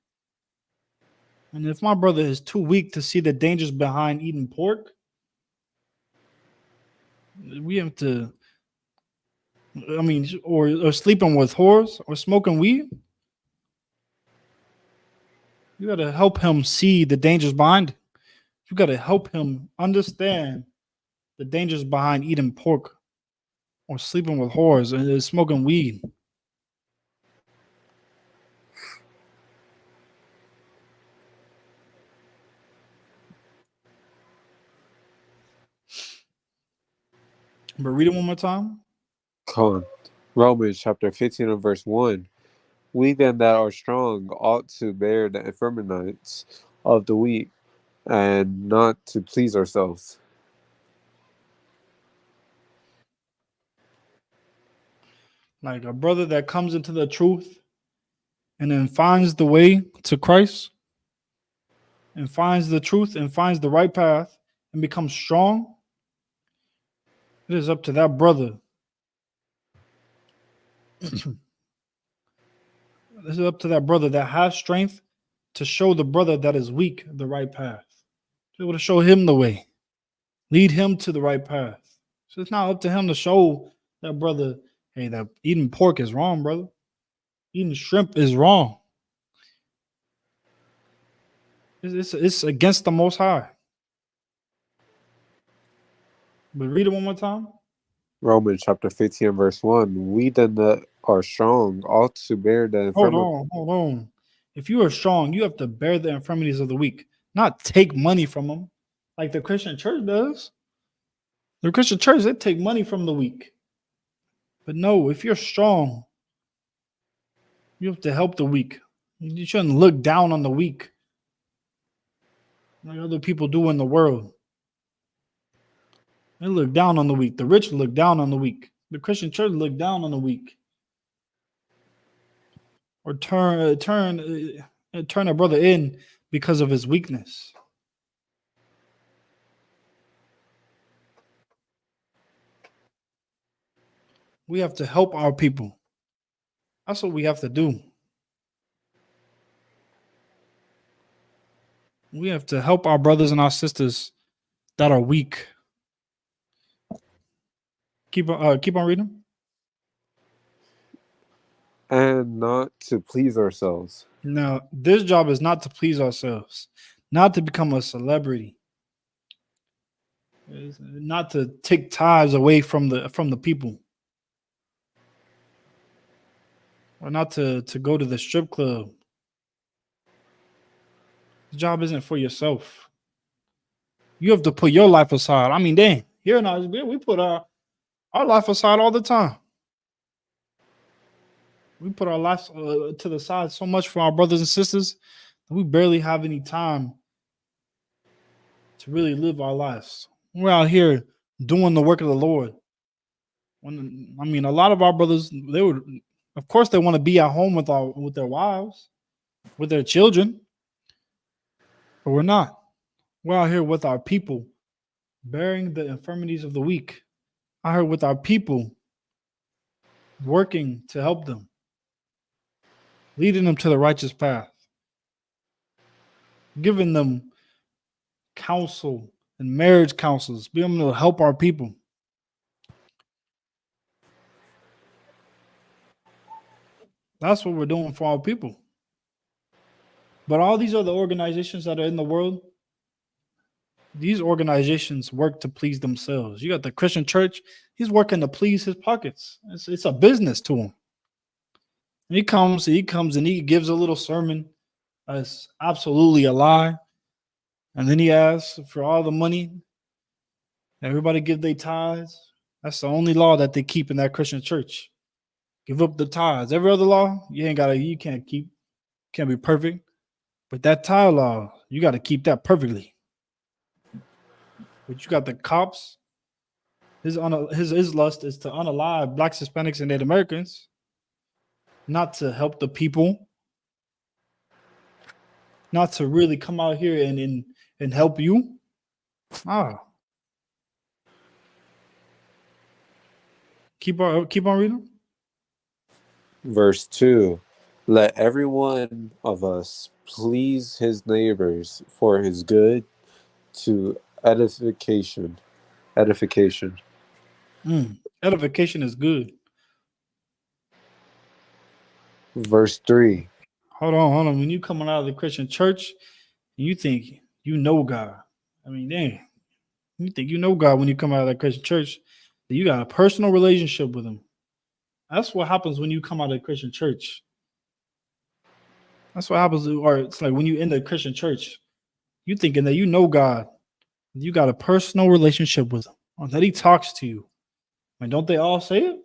And if my brother is too weak to see the dangers behind eating pork, we have to, or sleeping with whores or smoking weed. You got to help him see the dangers behind it. You got to help him understand the dangers behind eating pork or sleeping with whores and smoking weed. But read it one more time. Con. Romans chapter 15 and verse 1. We then that are strong ought to bear the infirmities of the weak and not to please ourselves. Like a brother that comes into the truth and then finds the way to Christ and finds the truth and finds the right path and becomes strong. It is up to that brother. This is up to that brother that has strength to show the brother that is weak the right path. To be able to show him the way. Lead him to the right path. So it's not up to him to show that brother, hey, that eating pork is wrong, brother. Eating shrimp is wrong. It's against the Most High. But read it one more time. Romans chapter 15, verse 1. We then that are strong ought to bear the infirmity. Hold on. If you are strong, you have to bear the infirmities of the weak, not take money from them, like the Christian church does. The Christian church, they take money from the weak. But no, if you're strong, you have to help the weak. You shouldn't look down on the weak like other people do in the world. They look down on the weak. The rich look down on the weak. The Christian church look down on the weak. Or turn a brother in because of his weakness. We have to help our people. That's what we have to do. We have to help our brothers and our sisters that are weak. Keep on reading. And not to please ourselves. Now, this job is not to please ourselves, not to become a celebrity, it's not to take tithes away from the people, or not to go to the strip club. The job isn't for yourself. You have to put your life aside. I mean, dang, here in Isupk, we put our life aside all the time. We put our lives to the side so much for our brothers and sisters that we barely have any time to really live our lives. We're out here doing the work of the Lord. A lot of our brothers, of course, they want to be at home with their wives, with their children, but we're not. We're out here with our people, bearing the infirmities of the weak. Out here with our people, working to help them, leading them to the righteous path, giving them counsel and marriage counsels, being able to help our people. That's what we're doing for our people. But all these other organizations that are in the world, these organizations work to please themselves. You got the Christian church, he's working to please his pockets. It's a business to him. And he comes and he gives a little sermon that's absolutely a lie. And then he asks for all the money. Everybody give their tithes. That's the only law that they keep in that Christian church. Give up the tithes. Every other law, you can't keep, can't be perfect. But that tithe law, you got to keep that perfectly. But you got the cops. His lust is to unalive blacks, Hispanics, and Native Americans, not to help the people, not to really come out here and help you. Keep on reading. Verse 2. Let every one of us please his neighbors for his good, to edification. Edification is good. Verse 3. Hold on. When you coming out of the Christian church, you think you know God. I mean, dang. You think you know God when you come out of that Christian church. That you got a personal relationship with him. That's what happens when you come out of the Christian church. That's what happens. Or it's like when you in the Christian church, you thinking that you know God. You got a personal relationship with him. Or that he talks to you. I mean, don't they all say it?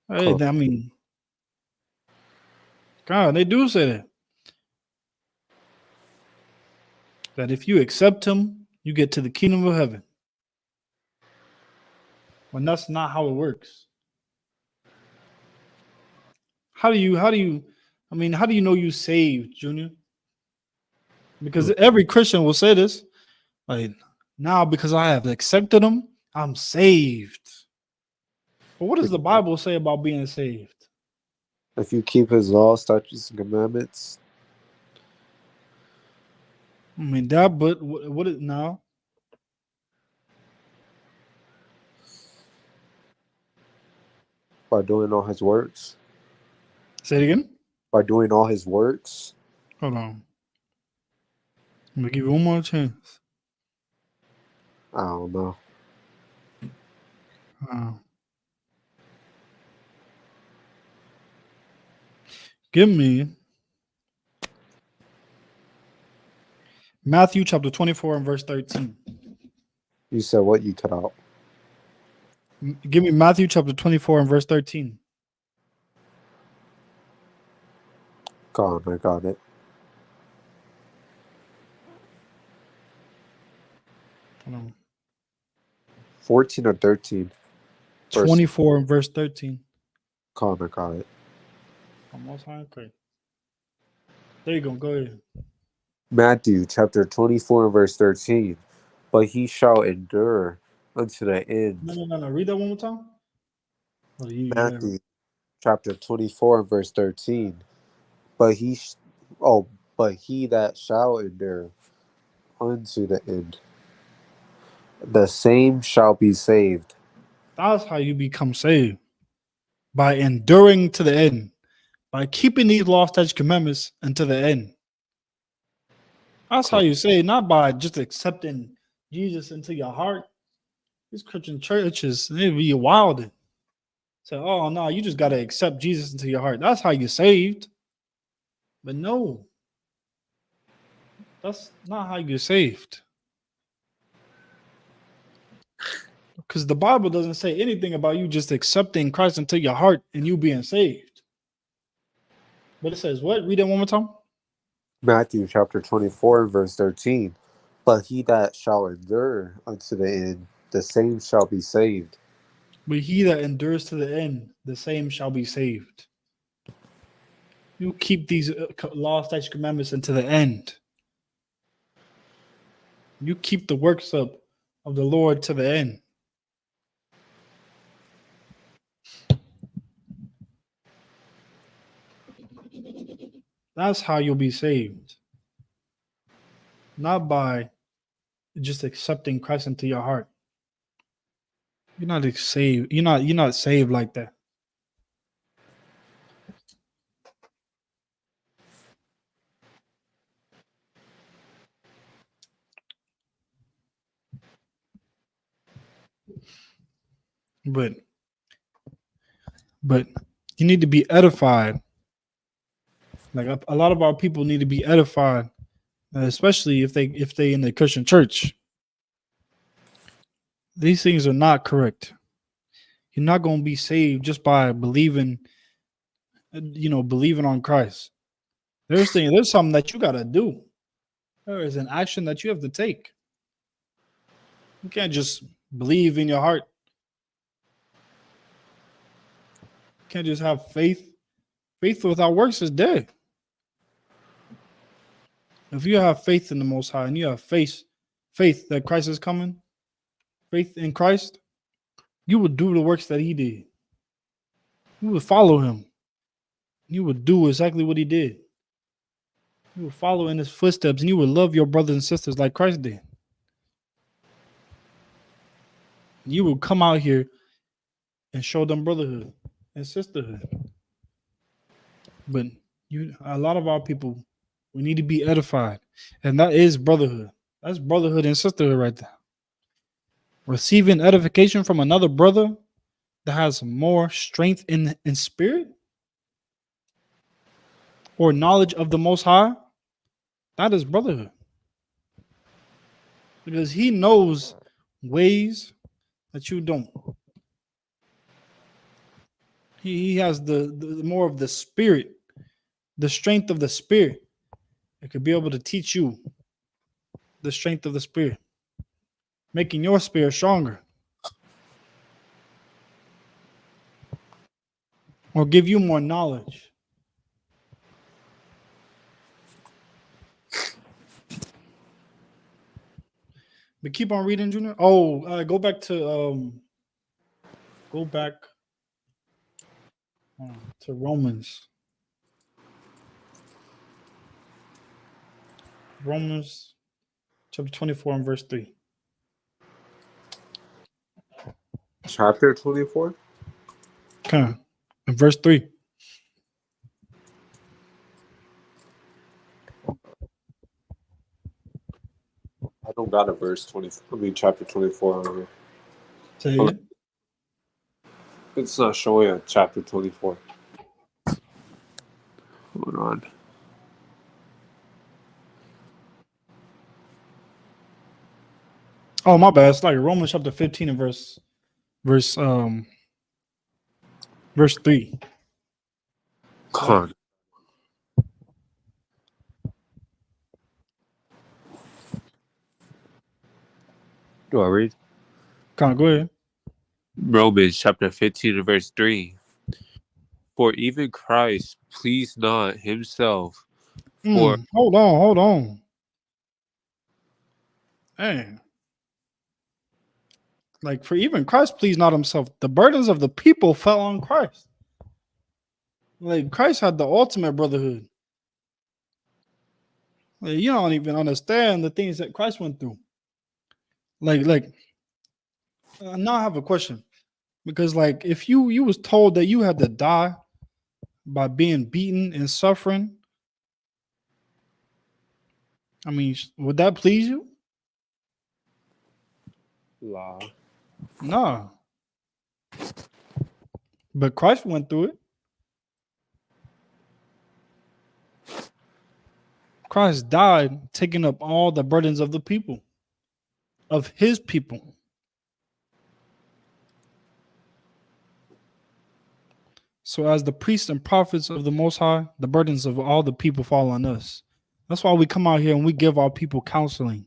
Hey, I mean, God, they do say that. That if you accept him, you get to the kingdom of heaven. When that's not how it works. How do you know you saved, Junior? Because every Christian will say this. Like, now because I have accepted him, I'm saved. But what does the Bible say about being saved? If you keep his law, statutes, and commandments. I mean, that, but what is now? By doing all his works? Say it again. By doing all his works? Hold on. I'm gonna give you one more chance. I don't know. Give me Matthew chapter 24 and verse 13. You said what? You cut out. Give me Matthew chapter 24 and verse 13. Gone. I got it. Hold on. 14 or 13. 24 and verse 13. Gone. I got it. Almost high. Okay. There you go. Go ahead. Matthew chapter 24 and verse 13. But he shall endure unto the end. No. Read that one more time. Oh, Matthew chapter 24 and verse 13. But he that shall endure unto the end, the same shall be saved. That's how you become saved. By enduring to the end. By keeping these law, statutes, commandments unto the end. That's how you say, not by just accepting Jesus into your heart. These Christian churches, they be wild. Say, oh no, you just gotta accept Jesus into your heart. That's how you're saved. But no, that's not how you're saved. Because the Bible doesn't say anything about you just accepting Christ into your heart and you being saved. But it says what? Read it one more time. Matthew chapter 24 and verse 13. But he that shall endure unto the end, the same shall be saved. But he that endures to the end, the same shall be saved. You keep these law, statutes, commandments into the end. You keep the works of the Lord to the end. That's how you'll be saved. Not by just accepting Christ into your heart. You're not saved. You're not saved like that. But you need to be edified. Like a lot of our people need to be edified, especially if they in the Christian church. These things are not correct. You're not going to be saved just by believing on Christ. There's something that you got to do. There is an action that you have to take. You can't just believe in your heart. You can't just have faith. Faith without works is dead. If you have faith in the Most High and you have faith that Christ is coming, faith in Christ, you would do the works that he did. You would follow him. You would do exactly what he did. You would follow in his footsteps and you would love your brothers and sisters like Christ did. You would come out here and show them brotherhood and sisterhood. But a lot of our people, we need to be edified. And that is brotherhood. That's brotherhood and sisterhood right there. Receiving edification from another brother that has more strength in spirit or knowledge of the Most High, that is brotherhood. Because he knows ways that you don't. He has the more of the spirit, the strength of the spirit. It could be able to teach you the strength of the spirit, making your spirit stronger. Or give you more knowledge. But keep on reading, Junior. Go back to Romans. Romans chapter 24 and verse 3. Chapter 24? Okay. In verse 3. I don't got a verse 20. I mean, chapter 24 on here. Say it. It's not showing at chapter 24. Hold on. Oh, my bad. It's like Romans chapter 15 and verse 3. Come on. Do I read? Come on, go ahead. Romans chapter 15 and verse 3. For even Christ pleased not himself, for Hold on. Hey. Like, for even Christ pleased not himself. The burdens of the people fell on Christ. Like, Christ had the ultimate brotherhood. Like, you don't even understand the things that Christ went through. Like now I have a question. Because, like, if you was told that you had to die by being beaten and suffering, I mean, would that please you? law. No. But Christ went through it. Christ died, taking up all the burdens of the people, of his people. So, as the priests and prophets of the Most High, the burdens of all the people fall on us. That's why we come out here and we give our people counseling.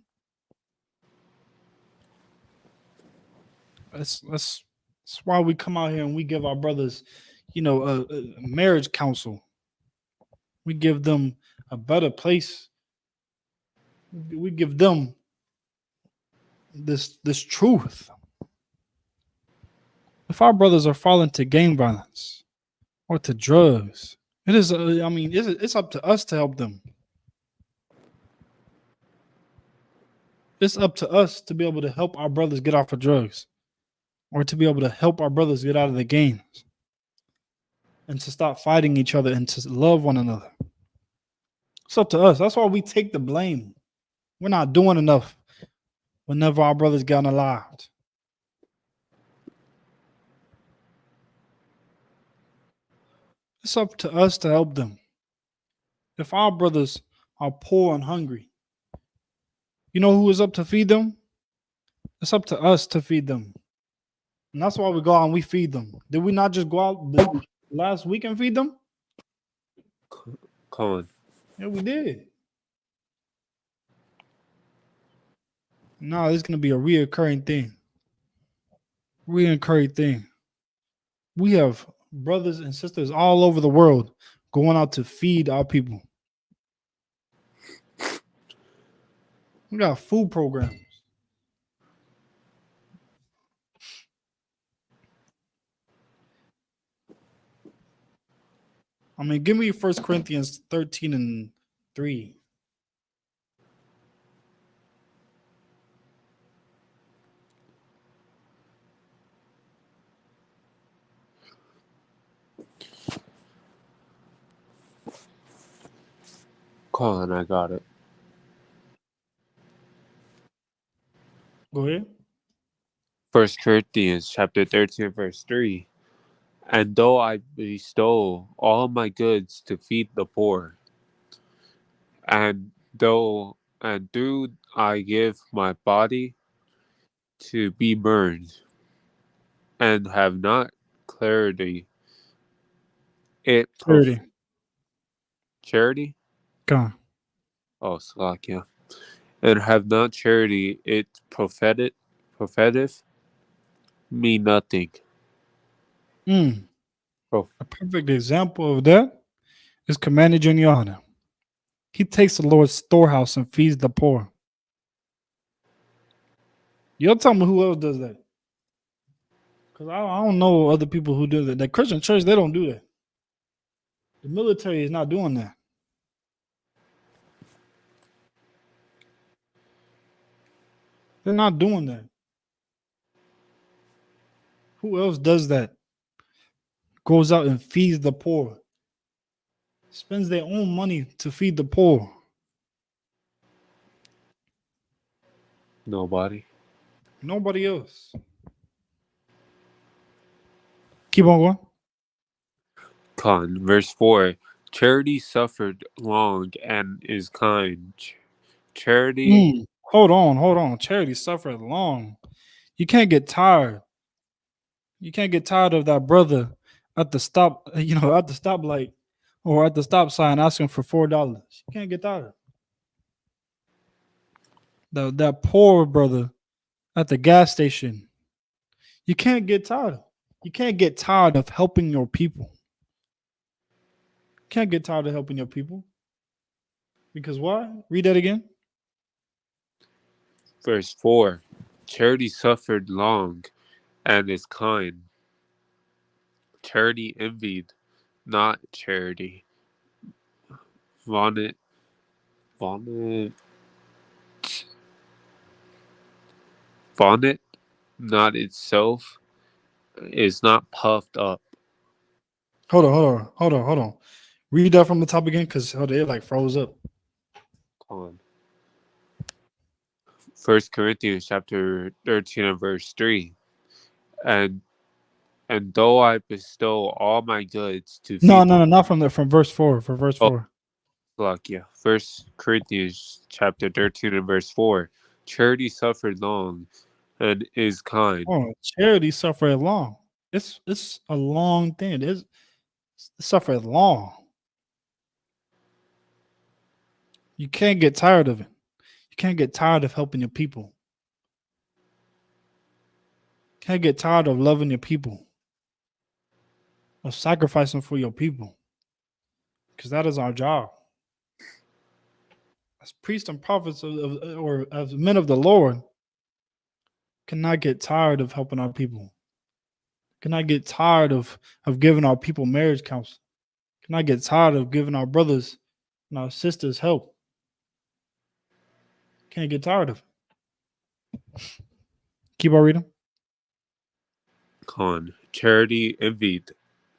That's why we come out here and we give our brothers, a marriage counsel. We give them a better place. We give them this truth. If our brothers are falling to gang violence or to drugs, it's up to us to help them. It's up to us to be able to help our brothers get off of drugs, or to be able to help our brothers get out of the games, and to stop fighting each other and to love one another. It's up to us. That's why we take the blame. We're not doing enough whenever our brothers get unalived. It's up to us to help them. If our brothers are poor and hungry, you know who is up to feed them? It's up to us to feed them. And that's why we go out and we feed them. Did we not just go out last week and feed them? Come on. Yeah, we did. No, it's going to be a reoccurring thing. We have brothers and sisters all over the world going out to feed our people. We got food programs. I mean, give me 1 Corinthians 13 and 3. Come on, I got it. Go ahead. 1 Corinthians chapter 13, verse 3. And though I bestow all my goods to feed the poor, and do I give my body to be burned, and have not clarity, Charity. charity? Come on. Oh, Slovakia. And have not charity, it propheteth me nothing. A perfect example of that is Commander Junior. He takes the Lord's storehouse and feeds the poor. You'll tell me who else does that. Because I don't know other people who do that. The Christian church, they don't do that. The military is not doing that. They're not doing that. Who else does that? goes out and feeds the poor, spends their own money to feed the poor? Nobody. Nobody else. Keep on going. Verse 4. Charity suffered long and is kind. Charity. Hold on. Charity suffered long. You can't get tired. You can't get tired of that brother at the stop, at the stoplight or at the stop sign asking for $4. You can't get tired. That poor brother at the gas station. You can't get tired. You can't get tired of helping your people. You can't get tired of helping your people. Because why? Read that again. Verse 4. Charity suffered long and is kind. Charity envied, not charity. Vaunt, vaunt, not itself, is not puffed up. Hold on. Read that from the top again, because it like froze up. On 1 Corinthians chapter 13 and verse 3. And though I bestow all my goods to feed No, not from there. From verse 4. For verse 4. yeah. 1 Corinthians chapter 13 and verse 4. Charity suffered long and is kind. Oh, charity suffered long. It's a long thing. It suffered long. You can't get tired of it. You can't get tired of helping your people. You can't get tired of loving your people, of sacrificing for your people, because that is our job. As priests and prophets or as men of the Lord, cannot get tired of helping our people. Cannot get tired of giving our people marriage counsel. Cannot get tired of giving our brothers and our sisters help. Can't get tired of it. Keep on reading. Charity envied,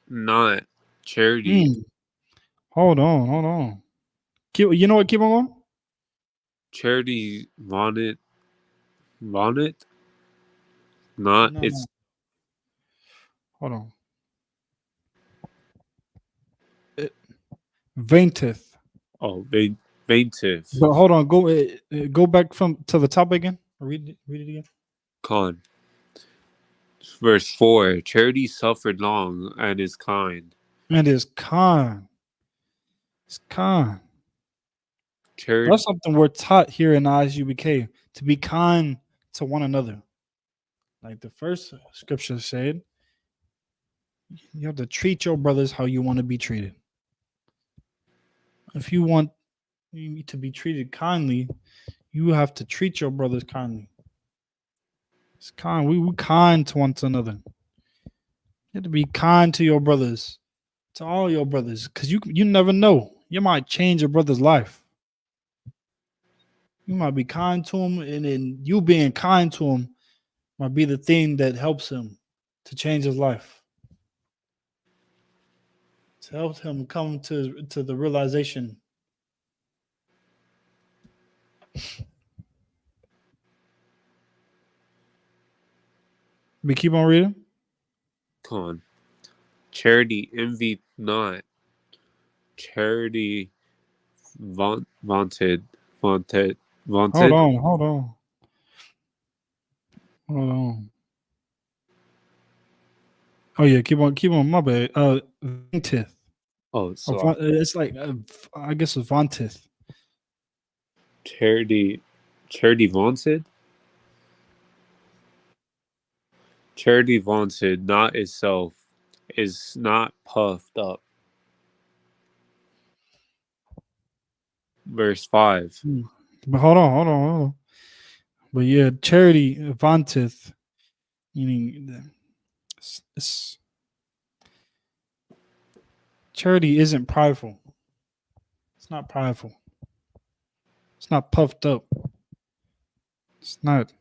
not charity. Hold on. You know what? Keep on going. Charity vaunted, not No. its. Hold on. It vainteth. Oh, vaintive. But hold on. Go back to the top again. Read it again. Verse 4. Charity suffered long and is kind. And is kind. It's kind. Charity. That's something we're taught here in Isupk, to be kind to one another. Like the first scripture said, you have to treat your brothers how you want to be treated. If you want to be treated kindly, you have to treat your brothers kindly. It's kind. We kind to one another. You have to be kind to your brothers, to all your brothers, because you never know. You might change your brother's life. You might be kind to him, and then you being kind to him might be the thing that helps him to change his life, to help him come to the realization. We keep on reading. Charity envied not. Charity vaunted. Hold on. Oh yeah, keep on. My bad. Vantith. Oh, so It's like I guess it's vantith. charity vaunted. Charity vaunted not itself, is not puffed up. Verse 5. But hold on. But yeah, charity vantith, meaning charity isn't prideful. It's not prideful. It's not puffed up. It's not.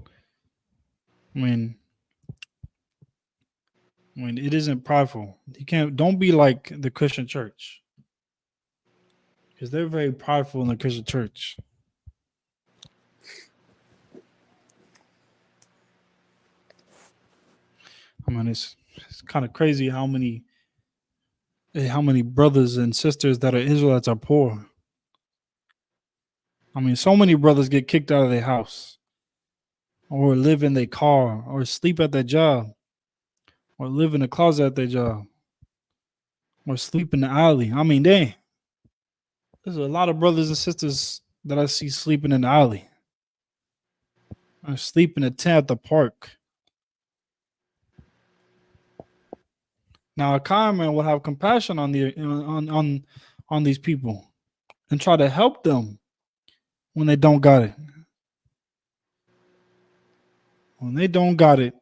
I mean, I mean, it isn't prideful. You can't. Don't be like the Christian church, because they're very prideful in the Christian church. I mean, it's kind of crazy how many brothers and sisters that are Israelites are poor. I mean, so many brothers get kicked out of their house, or live in their car, or sleep at their job, or live in a closet at their job, or sleep in the alley. I mean, dang, there's a lot of brothers and sisters that I see sleeping in the alley, or sleep in a tent at the park. Now, a kind man would have compassion on on these people and try to help them when they don't got it. When they don't got it,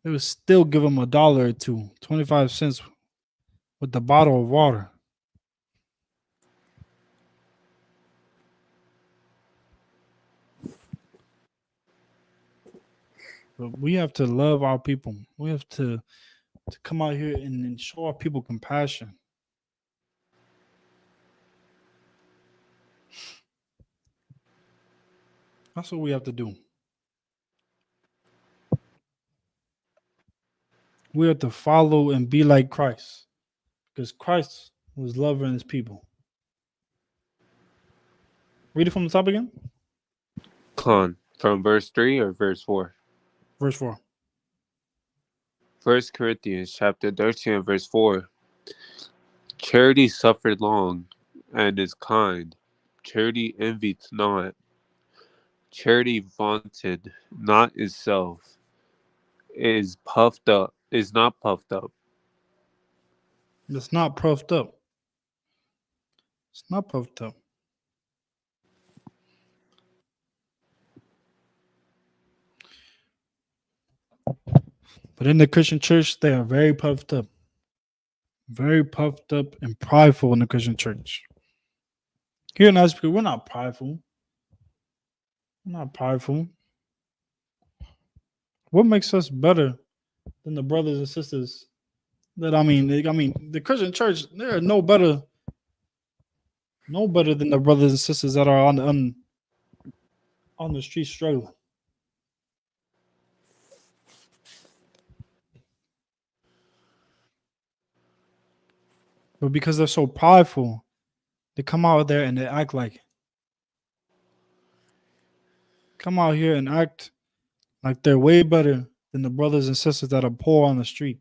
they would still give them $1 or two, 25 cents with the bottle of water. But we have to love our people. We have to come out here and show our people compassion. That's what we have to do. We have to follow and be like Christ, because Christ was loving his people. Read it from the top again. Con, from verse 3 or verse 4? Verse 4. 1 Corinthians chapter 13 and verse 4. Charity suffered long and is kind. Charity envied not. Charity vaunted not itself. Is puffed up. Is not puffed up. It's not puffed up. It's not puffed up. But in the Christian church, they are very puffed up. Very puffed up and prideful in the Christian church. Here in Isupk, we're not prideful. We're not prideful. What makes us better than the brothers and sisters that I mean, the Christian church, they're no better than the brothers and sisters that are on the street struggling. But because they're so prideful, they come out there and they act like come out here and act like they're way better than the brothers and sisters that are poor on the street.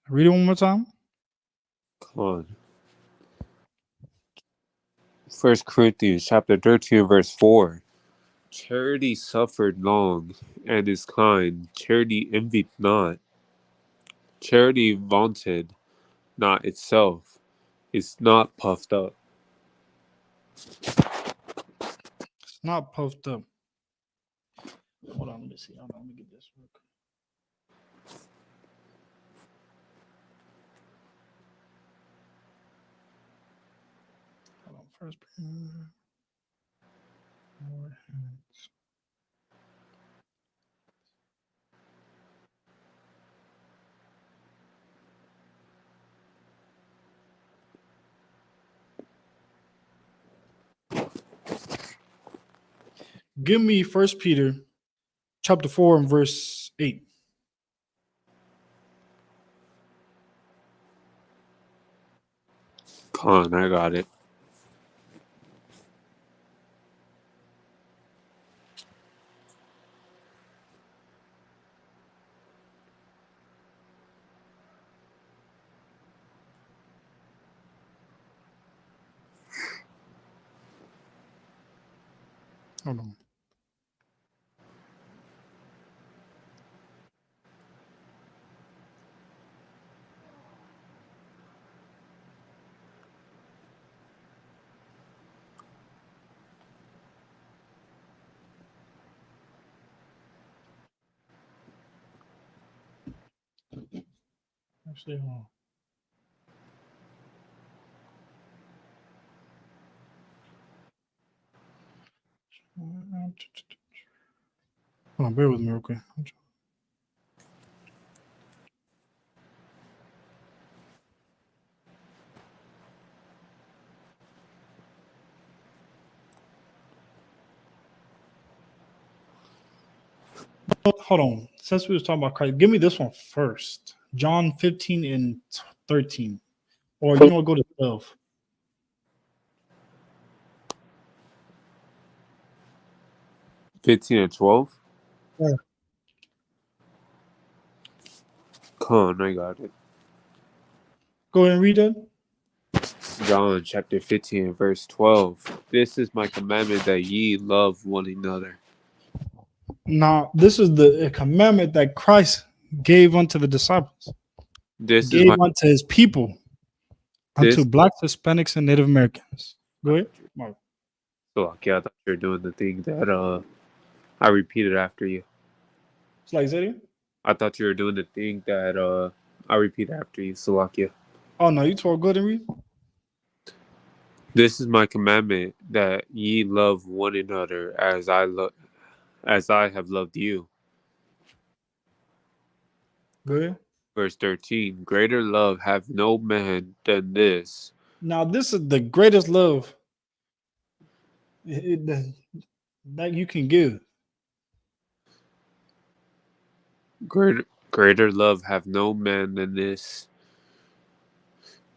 Read it one more time. Con. 1 Corinthians chapter 13 verse 4. Charity suffered long and is kind. Charity envied not. Charity vaunted not itself. Is not puffed up. It's not puffed up. Hold on, let me see. Hold on, let me get this real quick. Hold on, first. Give me 1 Peter chapter 4 and verse 8. Con, I got it. Hold on. Actually, hold on. Hold on, bear with me real quick. Hold on. Since we was talking about Christ, give me this one first. John 15 and 13. Or you know what, go to 12. and 12. Yeah. Come on, I got it. Go ahead and read that. John chapter 15, verse 12. This is my commandment that ye love one another. Now, this is the commandment that Christ gave unto the disciples, This is gave my unto his people, unto this. blacks, Hispanics, and Native Americans. Go ahead. Mark. So okay, I thought you were doing the thing that I repeated after you. It's like, is that it? I thought you were doing the thing that I repeat after you, Salakia. Oh, no, you told go ahead and read. This is my commandment that ye love one another as I have loved you. Go ahead. Verse 13. Greater love have no man than this. Now, this is the greatest love that you can give. Greater love have no man than this,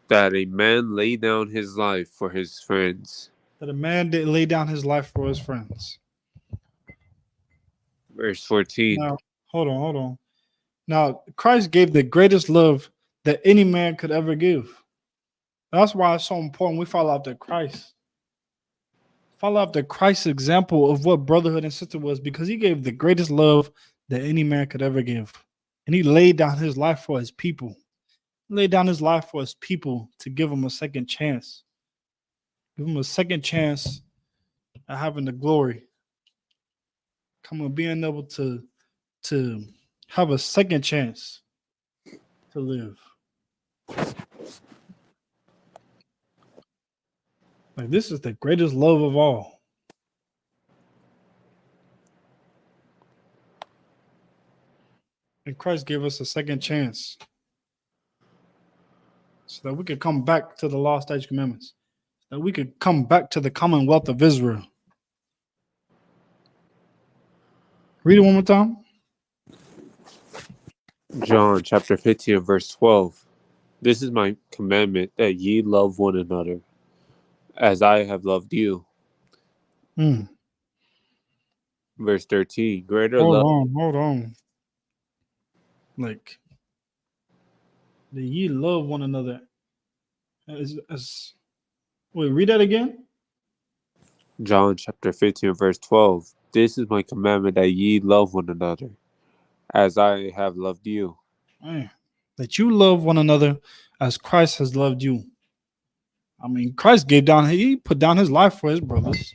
that a man lay down his life for his friends. That a man did lay down his life for his friends. Verse 14. Now, hold on. Now, Christ gave the greatest love that any man could ever give. That's why it's so important we follow after Christ. Follow after Christ's example of what brotherhood and sister was, because he gave the greatest love that any man could ever give. And he laid down his life for his people. He laid down his life for his people to give them a second chance. Give them a second chance at having the glory. Come on, being able to have a second chance to live. Like, this is the greatest love of all. And Christ gave us a second chance so that we could come back to the law, statutes, commandments, that we could come back to the commonwealth of Israel. Read it one more time. John chapter 15 verse 12. This is my commandment, that ye love one another as I have loved you. Verse 13. Greater love. Hold on. Like, that ye love one another. Wait, read that again. John chapter 15 verse 12. This is my commandment, that ye love one another as I have loved you. Man, that you love one another as Christ has loved you. I mean, Christ he put down his life for his brothers.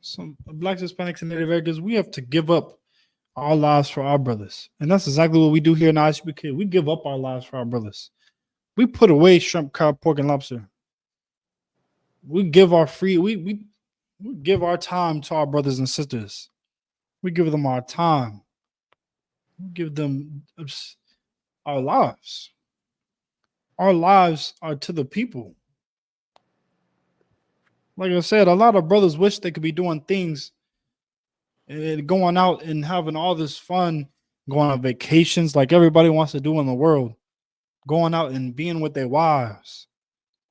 Some blacks, Hispanics, and Native Americans, we have to give up our lives for our brothers. And that's exactly what we do here in Isupk. We give up our lives for our brothers. We put away shrimp, crab, pork, and lobster. We give our we give our time to our brothers and sisters. We give them our time. We give them our lives. Our lives are to the people. Like I said, a lot of brothers wish they could be doing things and going out and having all this fun, going on vacations like everybody wants to do in the world, going out and being with their wives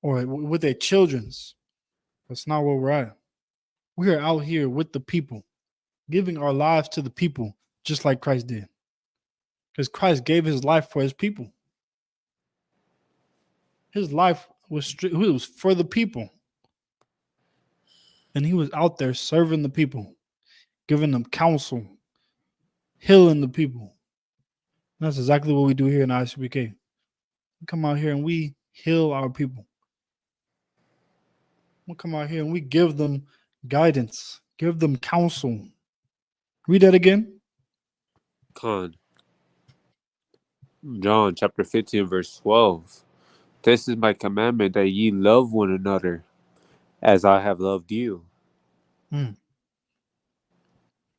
or with their childrens. That's not where we're at. We are out here with the people, giving our lives to the people, just like Christ did. Because Christ gave his life for his people. His life was for the people. And he was out there serving the people, giving them counsel, healing the people. And that's exactly what we do here in Isupk. We come out here and we heal our people. We come out here and we give them guidance, give them counsel. Read that again. Con. John chapter 15, verse 12. This is my commandment, that ye love one another as I have loved you. The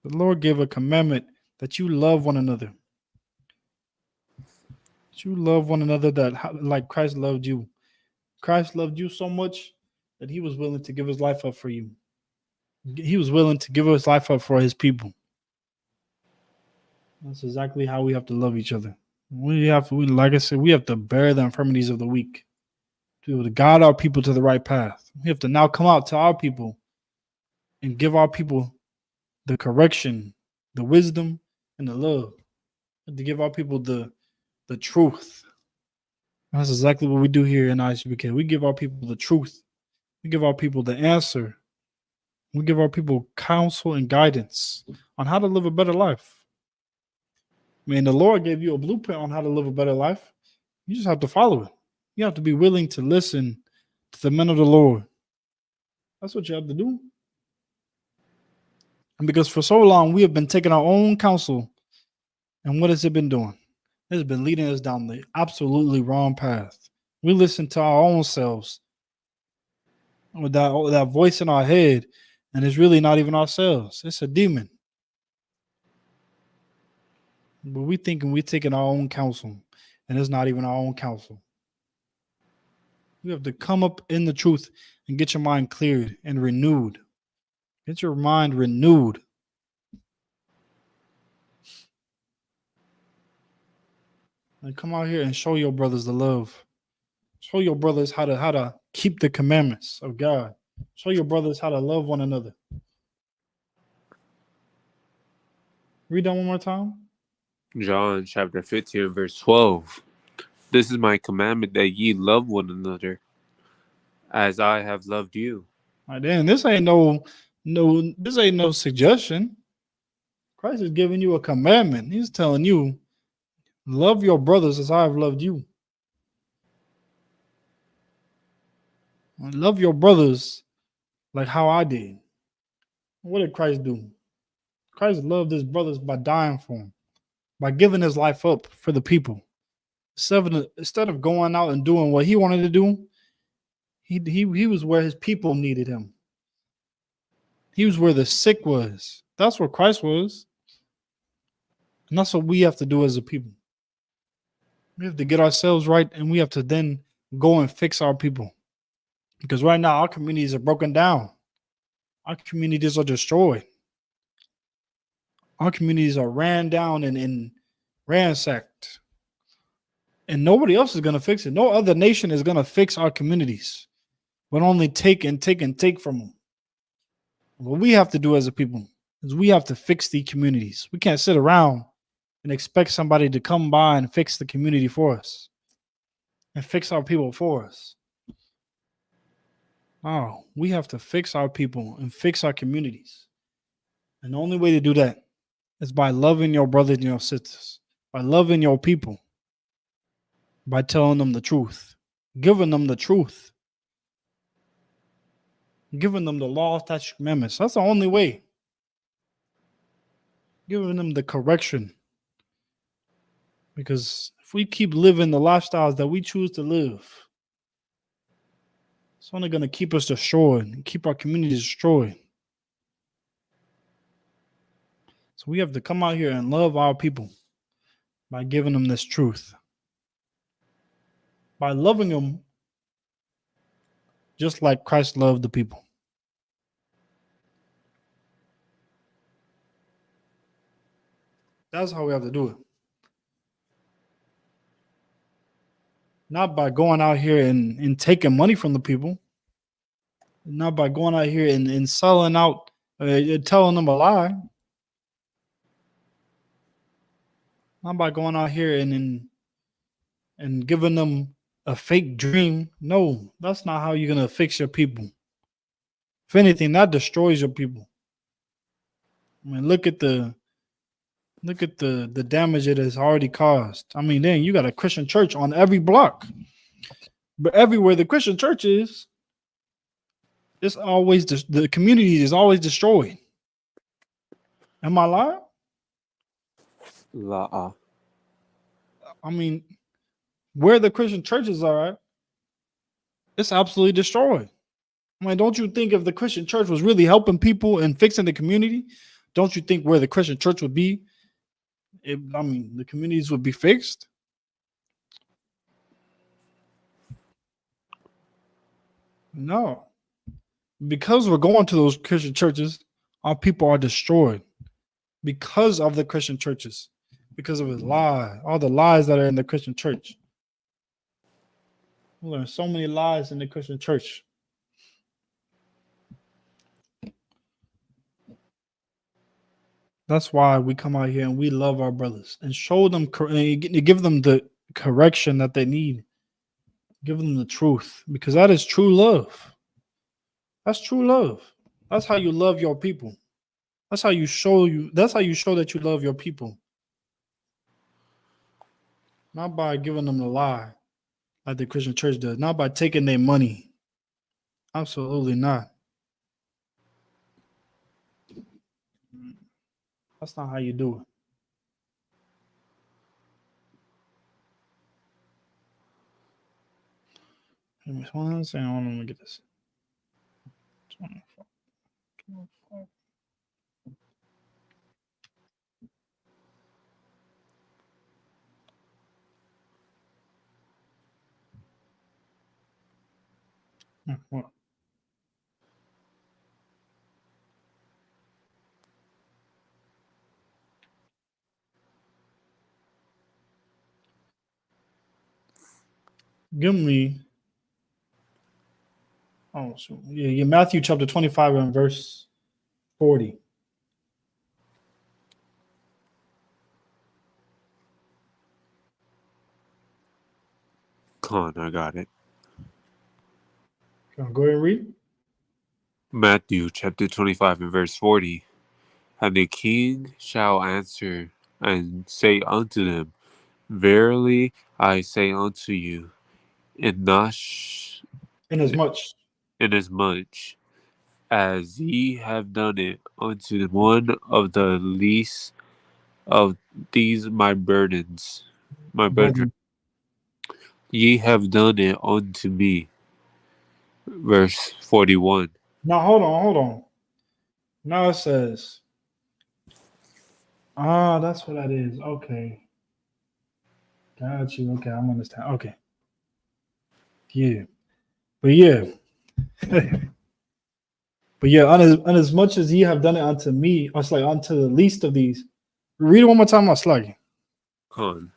Lord gave a commandment that you love one another. That you love one another like Christ loved you. Christ loved you so much that he was willing to give his life up for you. He was willing to give his life up for his people. That's exactly how we have to love each other. Like I said, we have to bear the infirmities of the weak, to be able to guide our people to the right path. We have to now come out to our people and give our people the correction, the wisdom, and the love. We have to give our people the truth. That's exactly what we do here in Isupk. We give our people the truth. We give our people the answer. We give our people counsel and guidance on how to live a better life. I mean, the Lord gave you a blueprint on how to live a better life. You just have to follow it. You have to be willing to listen to the men of the Lord. That's what you have to do. And because for so long, we have been taking our own counsel. And what has it been doing? It has been leading us down the absolutely wrong path. We listen to our own selves with that voice in our head, and it's really not even ourselves. It's a demon. But we thinking we're taking our own counsel, and it's not even our own counsel. You have to come up in the truth and get your mind cleared and renewed. Get your mind renewed. And come out here and show your brothers the love. Show your brothers how to keep the commandments of God. Show your brothers how to love one another. Read that one more time. John chapter 15, verse 12. This is my commandment, that ye love one another as I have loved you. All right, then this ain't no suggestion. Christ is giving you a commandment. He's telling you, love your brothers as I have loved you. Love your brothers like how I did. What did Christ do? Christ loved his brothers by dying for them, by giving his life up for the people. Instead of going out and doing what he wanted to do, he was where his people needed him. He was where the sick was. That's where Christ was. And that's what we have to do as a people. We have to get ourselves right, and we have to then go and fix our people. Because right now, our communities are broken down. Our communities are destroyed. Our communities are ran down and ransacked. And nobody else is going to fix it. No other nation is going to fix our communities, but only take and take and take from them. What we have to do as a people is we have to fix the communities. We can't sit around and expect somebody to come by and fix the community for us and fix our people for us. Oh, we have to fix our people and fix our communities. And the only way to do that is by loving your brothers and your sisters, by loving your people, by telling them the truth, giving them the truth, giving them the law, statutes, commandments. That's the only way. Giving them the correction. Because if we keep living the lifestyles that we choose to live, it's only going to keep us destroyed and keep our communities destroyed. So we have to come out here and love our people by giving them this truth. By loving them just like Christ loved the people. That's how we have to do it. Not by going out here and taking money from the people. Not by going out here and selling out, telling them a lie. Not by going out here and giving them a fake dream. No, that's not how you're going to fix your people. If anything, that destroys your people. I mean, look at the damage it has already caused. I mean, then you got a Christian church on every block. But everywhere the Christian church is, it's always the community is always destroyed. Am I lying? La. I mean, where the Christian churches are at, it's absolutely destroyed. I mean, don't you think if the Christian church was really helping people and fixing the community, don't you think where the Christian church would be, the communities would be fixed? No. Because we're going to those Christian churches, our people are destroyed because of the Christian churches, because of his lie, all the lies that are in the Christian church. We learn so many lies in the Christian church. That's why we come out here and we love our brothers and show them, give them the correction that they need. Give them the truth, because that is true love. That's true love. That's how you love your people. That's how you show that you love your people. Not by giving them the lie like the Christian church does, not by taking their money. Absolutely not. That's not how you do it. Hold on, let me get this. 24. What? Give me. Oh, so yeah, Matthew chapter 25 and verse 40. Come on, I got it. Go ahead and read. Matthew chapter 25 and verse 40. And the king shall answer and say unto them, Verily I say unto you, Inasmuch. inasmuch as ye have done it unto one of the least of these my brethren, ye have done it unto me. Verse 41. Now hold on. Now it says, that's what that is. Okay. Got you. Okay, I'm understand. Okay. Yeah. But yeah. But yeah, and as much as ye have done it unto me, or it's like unto the least of these. Read it one more time, Sluggy. Con.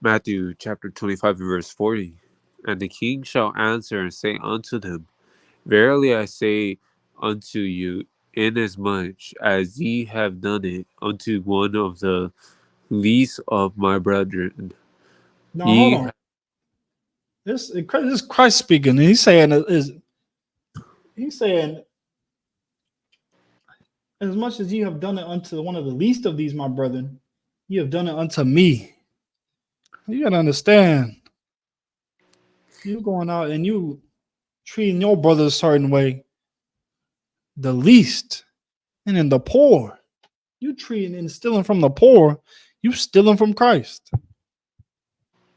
Matthew chapter 25 and verse 40. And the king shall answer and say unto them, Verily I say unto you, inasmuch as ye have done it unto one of the least of my brethren, No, hold ye on. This is Christ speaking, and he's saying as much as ye have done it unto one of the least of these, my brethren, ye have done it unto me. You gotta understand. You going out and you treating your brother a certain way, the least, and then the poor. You treating and stealing from the poor, you stealing from Christ.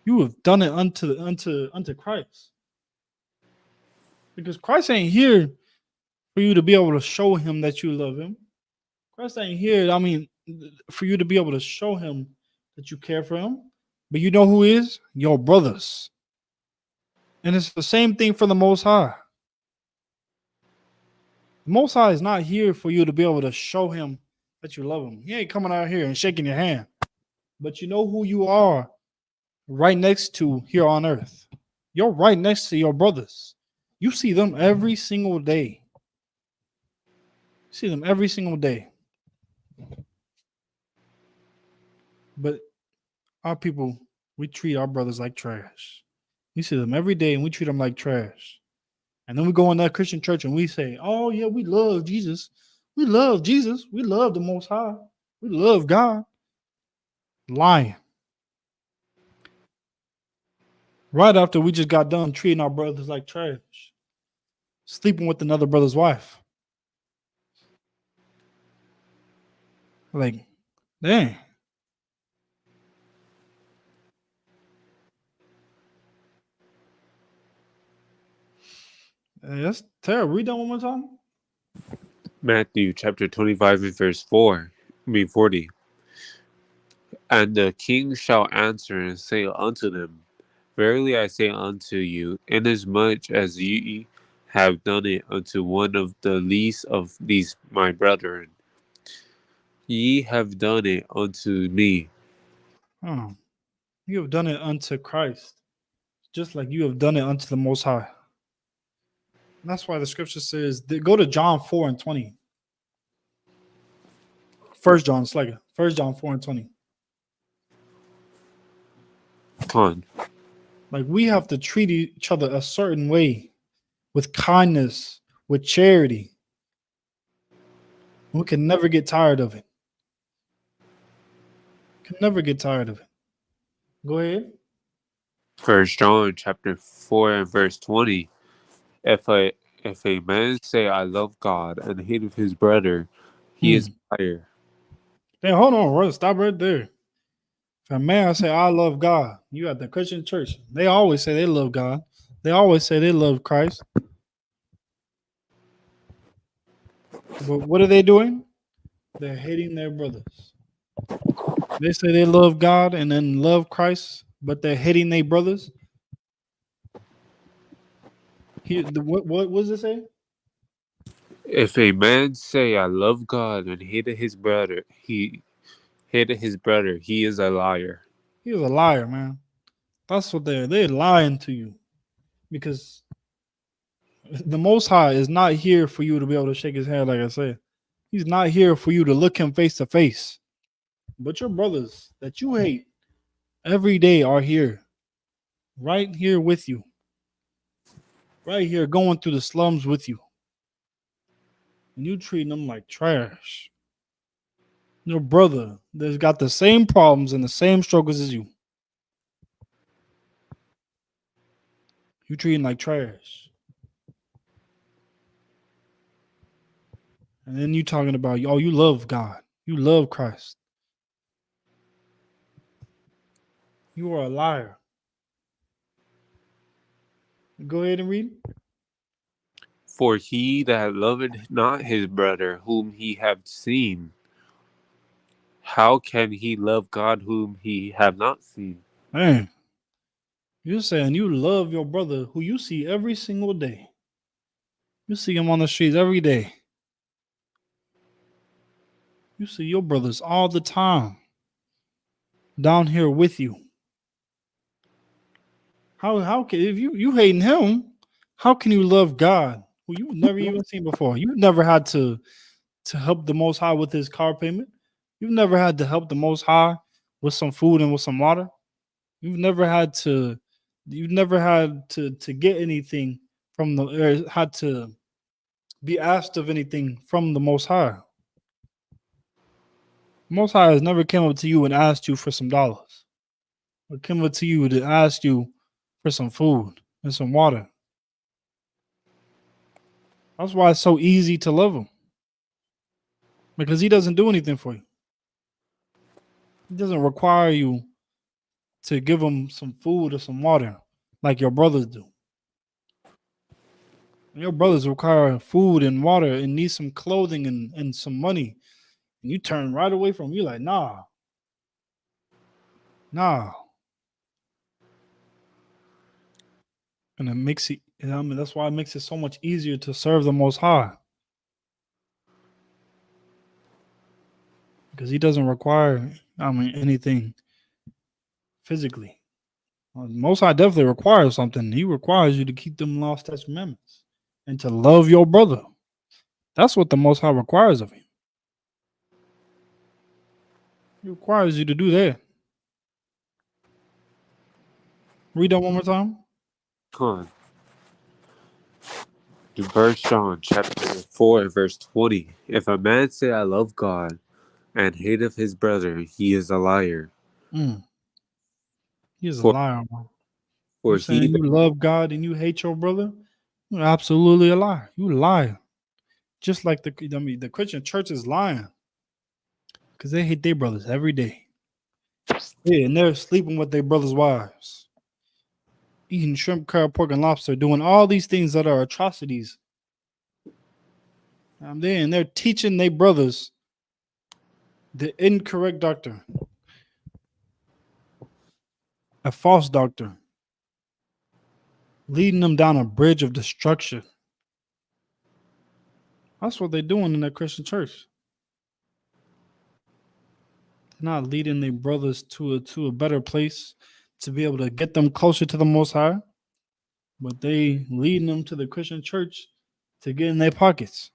You have done it unto Christ. Because Christ ain't here for you to be able to show him that you love him. Christ ain't here, for you to be able to show him that you care for him. But you know who is? Your brothers. And it's the same thing for the Most High. The Most High is not here for you to be able to show him that you love him. He ain't coming out here and shaking your hand. But you know who you are right next to here on earth. You're right next to your brothers. You see them every single day. You see them every single day. But our people, we treat our brothers like trash. We see them every day and we treat them like trash. And then we go in that Christian church and we say, oh, yeah, we love Jesus. We love Jesus. We love the Most High. We love God. Lying. Right after we just got done treating our brothers like trash. Sleeping with another brother's wife. Like, dang. That's terrible. Read that one more time. Matthew chapter 25 and verse 40. And the king shall answer and say unto them, Verily I say unto you, inasmuch as ye have done it unto one of the least of these my brethren, ye have done it unto me. Oh, you have done it unto Christ, just like you have done it unto the Most High. And that's why the scripture says, go to John 4 and 20. First John, it's like 1 John 4 and 20. Come on. Like we have to treat each other a certain way, with kindness, with charity. We can never get tired of it. Can never get tired of it. Go ahead. 1 John chapter 4 and verse 20. If a man say I love God and hate his brother, he is a liar. Hey, hold on, bro. Stop right there. If a man say I love God, you at the Christian church, they always say they love God. They always say they love Christ. But what are they doing? They're hating their brothers. They say they love God and then love Christ, but they're hating their brothers. What does it say? If a man say I love God and hated his brother, he is a liar. He was a liar, man. That's what they're lying to you, because the Most High is not here for you to be able to shake his hand, like I said. He's not here for you to look him face to face. But your brothers that you hate every day are here, right here with you, right here going through the slums with you. And you treating them like trash. Your brother that's got the same problems and the same struggles as you. You treat him like trash. And then you talking about, oh, you love God. You love Christ. You are a liar. Go ahead and read. For he that loveth not his brother whom he hath seen, how can he love God whom he have not seen? Man, you're saying you love your brother who you see every single day. You see him on the streets every day. You see your brothers all the time down here with you. How can, if you hating him, how can you love God who you've never even seen before? You've never had to help the Most High with his car payment. You've never had to help the Most High with some food and with some water. You've never had to get anything from the, or had to be asked of anything from the Most High. Most High has never came up to you and asked you for some dollars, or came up to you to ask you for some food and some water. That's why it's so easy to love him, because he doesn't do anything for you. He doesn't require you to give him some food or some water like your brothers do. Your brothers require food and water and need some clothing and some money. And you turn right away from him. You're like, nah. And it makes it, that's why it makes it so much easier to serve the Most High. Because he doesn't require, anything physically. Most High definitely requires something. He requires you to keep them law, statutes, commandments, and to love your brother. That's what the Most High requires of you. He requires you to do that. Read that one more time. Come on. To 1 John chapter 4 verse 20. If a man say I love God and hateth his brother, he is a liar. He is a For, liar, man. for You saying you love God and you hate your brother? You're absolutely a liar. You lie. Just like the Christian church is lying, because they hate their brothers every day. Yeah, and they're sleeping with their brothers' wives. eating shrimp, crab, pork, and lobster, doing all these things that are atrocities. And they're teaching their brothers the incorrect doctrine, a false doctrine, leading them down a bridge of destruction. That's what they're doing in that Christian church. They're not leading their brothers to a better place to be able to get them closer to the Most High, but they leading them to the Christian church to get in their pockets.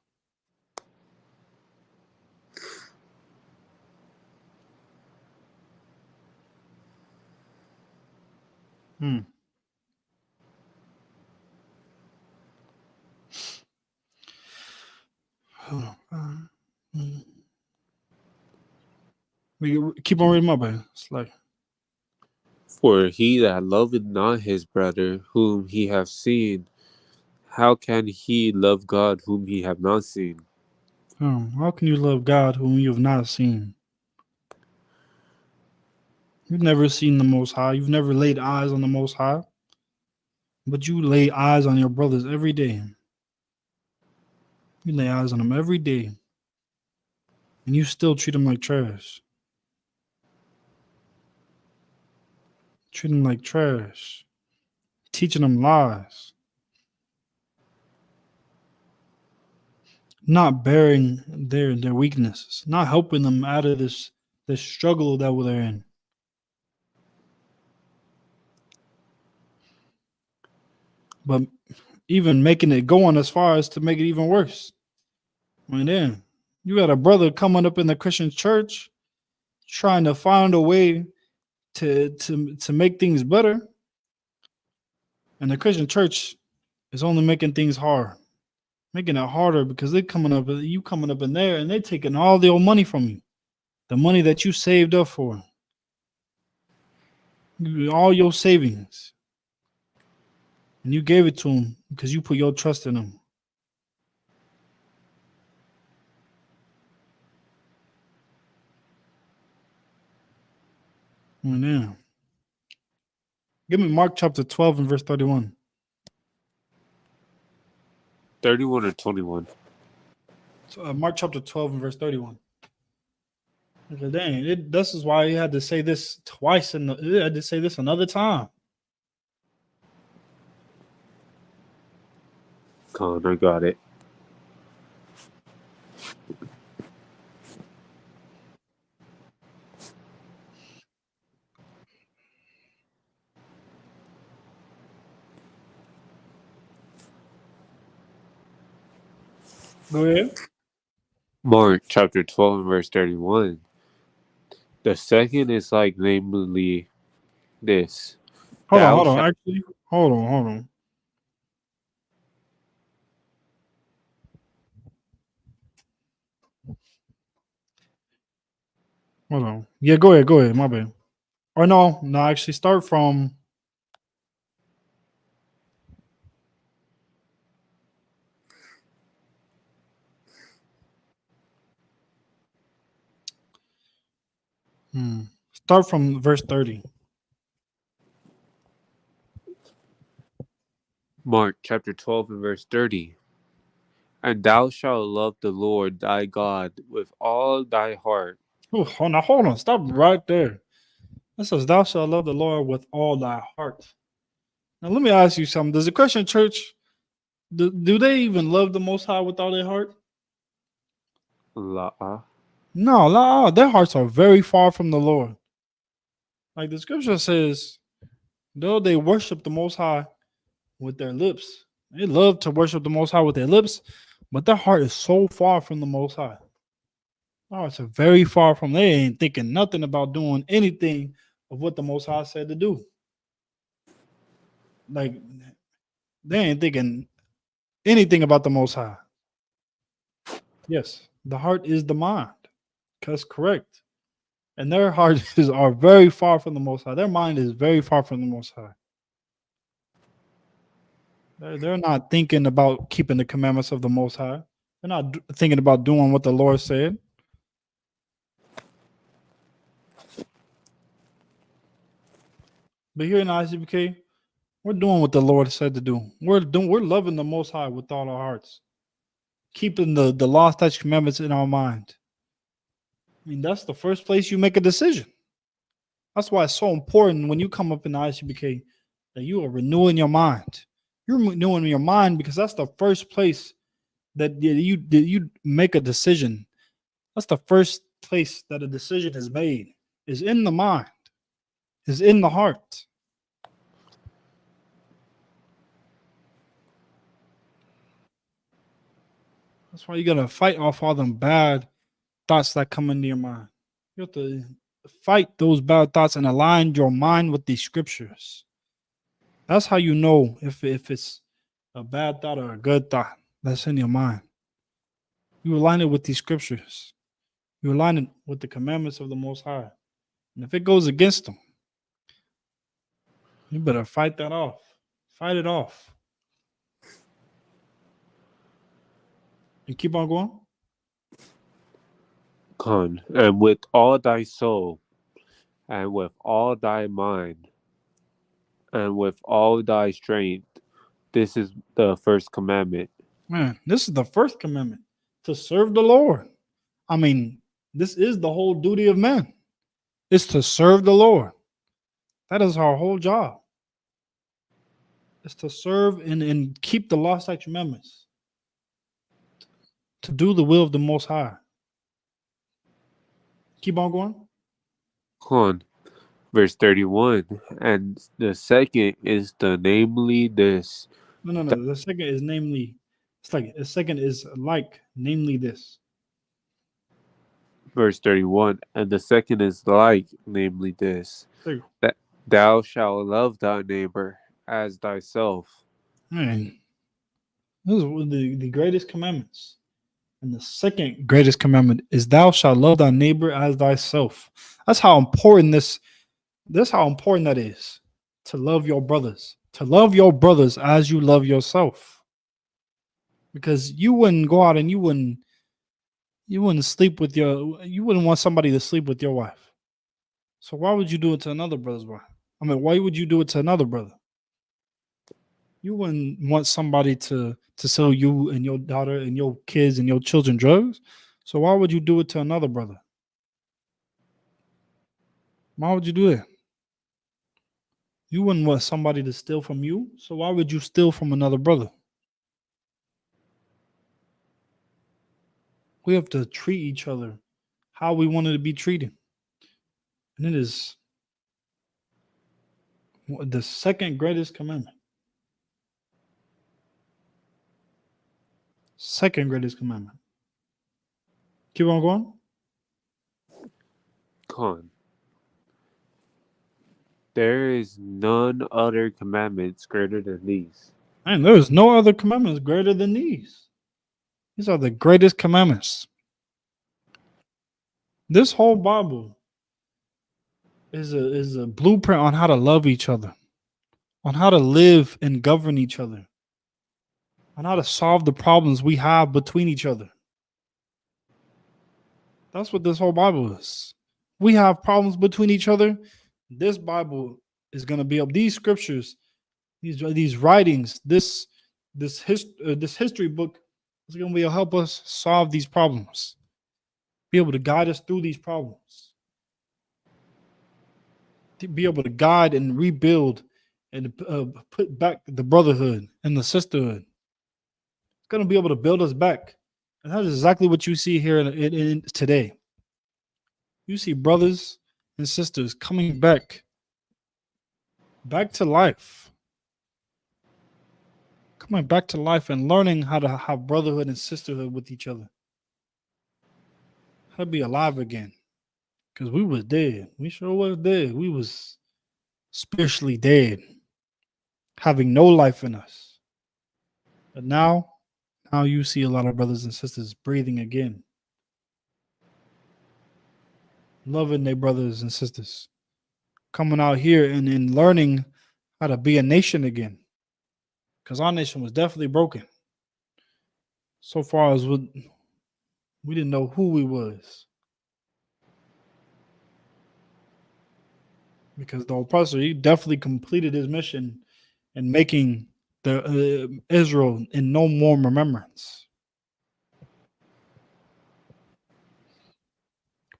We keep on reading my Bible. It's like, For he that loveth not his brother whom he hath seen, how can he love God whom he have not seen? how can you love God whom you have not seen? You've never seen the Most High. You've never laid eyes on the Most High. But you lay eyes on your brothers every day. You lay eyes on them every day. And you still treat them like trash. Treat them like trash. Teaching them lies. Not bearing their weaknesses. Not helping them out of this struggle that they're in. But even making it going as far as to make it even worse. I mean, then you got a brother coming up in the Christian church trying to find a way to make things better. And the Christian church is only making things hard. Making it harder because you coming up in there and they're taking all the old money from you. The money that you saved up for. All your savings. And you gave it to them because you put your trust in them. Oh, yeah. Give me Mark chapter 12 and verse 31. 31 or 21? Mark chapter 12 and verse 31. Okay, dang, this is why he had to say this twice, and he had to say this another time. Con, I got it. Go ahead. Mark chapter 12 and verse 31. The second is like namely this. Hold Thou on. shalt- Actually, hold on. Hold on. Yeah, go ahead. My bad. Or no, actually start from start from verse 30. Mark chapter 12 and verse 30. And thou shalt love the Lord thy God with all thy heart. Oh, hold on. Stop right there. It says, "Thou shalt love the Lord with all thy heart." Now, let me ask you something. Does the Christian church do they even love the Most High with all their heart? No, their hearts are very far from the Lord. Like the scripture says, though they worship the Most High with their lips, they love to worship the Most High with their lips, but their heart is so far from the Most High. Their hearts are very far from. They ain't thinking nothing about doing anything of what the Most High said to do. Like they ain't thinking anything about the Most High. Yes, the heart is the mind. That's correct. And their hearts are very far from the Most High. Their mind is very far from the Most High. They're not thinking about keeping the commandments of the Most High. They're not thinking about doing what the Lord said. But here in Isupk, We're doing what the Lord said to do. We're loving the Most High with all our hearts, keeping the law, statutes, commandments in our mind. I mean, that's the first place you make a decision. That's why it's so important when you come up in the ICBK that you are renewing your mind. You're renewing your mind because that's the first place that you make a decision. That's the first place that a decision is made, is in the mind, is in the heart. That's why you gotta fight off all them bad thoughts that come into your mind. You have to fight those bad thoughts and align your mind with the scriptures. That's how you know if it's a bad thought or a good thought that's in your mind. You align it with these scriptures. You align it with the commandments of the Most High. And if it goes against them, you better fight that off. Fight it off. And keep on going. Con, and with all thy soul, and with all thy mind, and with all thy strength. This is the first commandment. Man, this is the first commandment, to serve the Lord. I mean, this is the whole duty of man. It's to serve the Lord. That is our whole job. It's to serve and keep the law, statutes, commandments. To do the will of the Most High. Keep on going. Con, verse 31. And the second is the namely this. No. The second is namely. The second is like, namely this. Verse 31. And the second is like, namely this. That thou shalt love thy neighbor as thyself. Man, this is one of the greatest commandments. And the second greatest commandment is thou shalt love thy neighbor as thyself. That's how important that's how important that is. To love your brothers. To love your brothers as you love yourself. Because you wouldn't go out and you wouldn't you wouldn't want somebody to sleep with your wife. So why would you do it to another brother's wife? I mean, why would you do it to another brother? You wouldn't want somebody to sell you and your daughter and your kids and your children drugs. So why would you do it to another brother? Why would you do it? You wouldn't want somebody to steal from you. So why would you steal from another brother? We have to treat each other how we wanted to be treated. And it is the second greatest commandment. Second greatest commandment. Keep on going. Con. There is none other commandments greater than these. And there is no other commandments greater than these. These are the greatest commandments. This whole Bible is a blueprint on how to love each other, on how to live and govern each other, on how to solve the problems we have between each other. That's what this whole Bible is. We have problems between each other. This Bible is going to be up. These scriptures, these writings, this history book is going to be able to help us solve these problems, be able to guide us through these problems, to be able to guide and rebuild and put back the brotherhood and the sisterhood. It's going to be able to build us back. And that's exactly what you see here in today. You see brothers and sisters coming back to life. Coming back to life and learning how to have brotherhood and sisterhood with each other. How to be alive again. Because we was dead. We sure was dead. We was spiritually dead. Having no life in us. But now you see a lot of brothers and sisters breathing again. Loving their brothers and sisters. Coming out here and learning how to be a nation again. Because our nation was definitely broken. So far as we didn't know who we was. Because the oppressor, he definitely completed his mission and making the Israel in no more remembrance.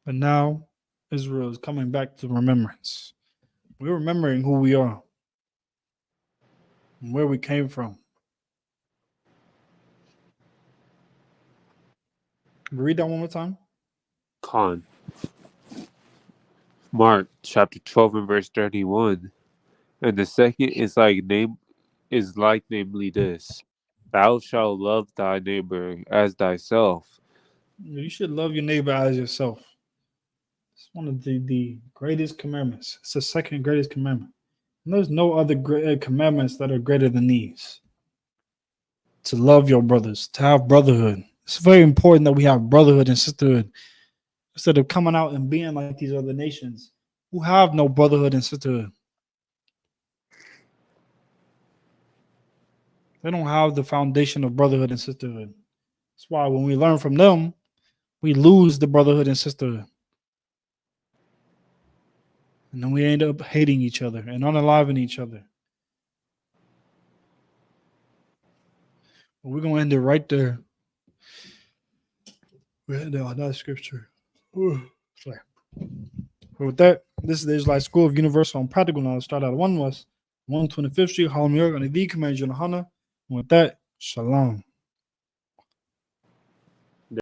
But now Israel is coming back to remembrance. We're remembering who we are and where we came from. Read that one more time. Con. Mark chapter 12 and verse 31. And the second is namely this: Thou shalt love thy neighbor as thyself. You should love your neighbor as yourself. It's one of the greatest commandments. It's the second greatest commandment. And there's no other commandments that are greater than these. To love your brothers, to have brotherhood. It's very important that we have brotherhood and sisterhood instead of coming out and being like these other nations who have no brotherhood and sisterhood. They don't have the foundation of brotherhood and sisterhood. That's why when we learn from them, we lose the brotherhood and sisterhood. And then we end up hating each other and unaliving each other. But we're going to end it right there. We end it on that scripture. Sorry. But with that, this is the Israelite School of Universal and Practical Knowledge. Start out at 125th Street, Harlem, New York, on the D Command General Hana. And with that, shalom.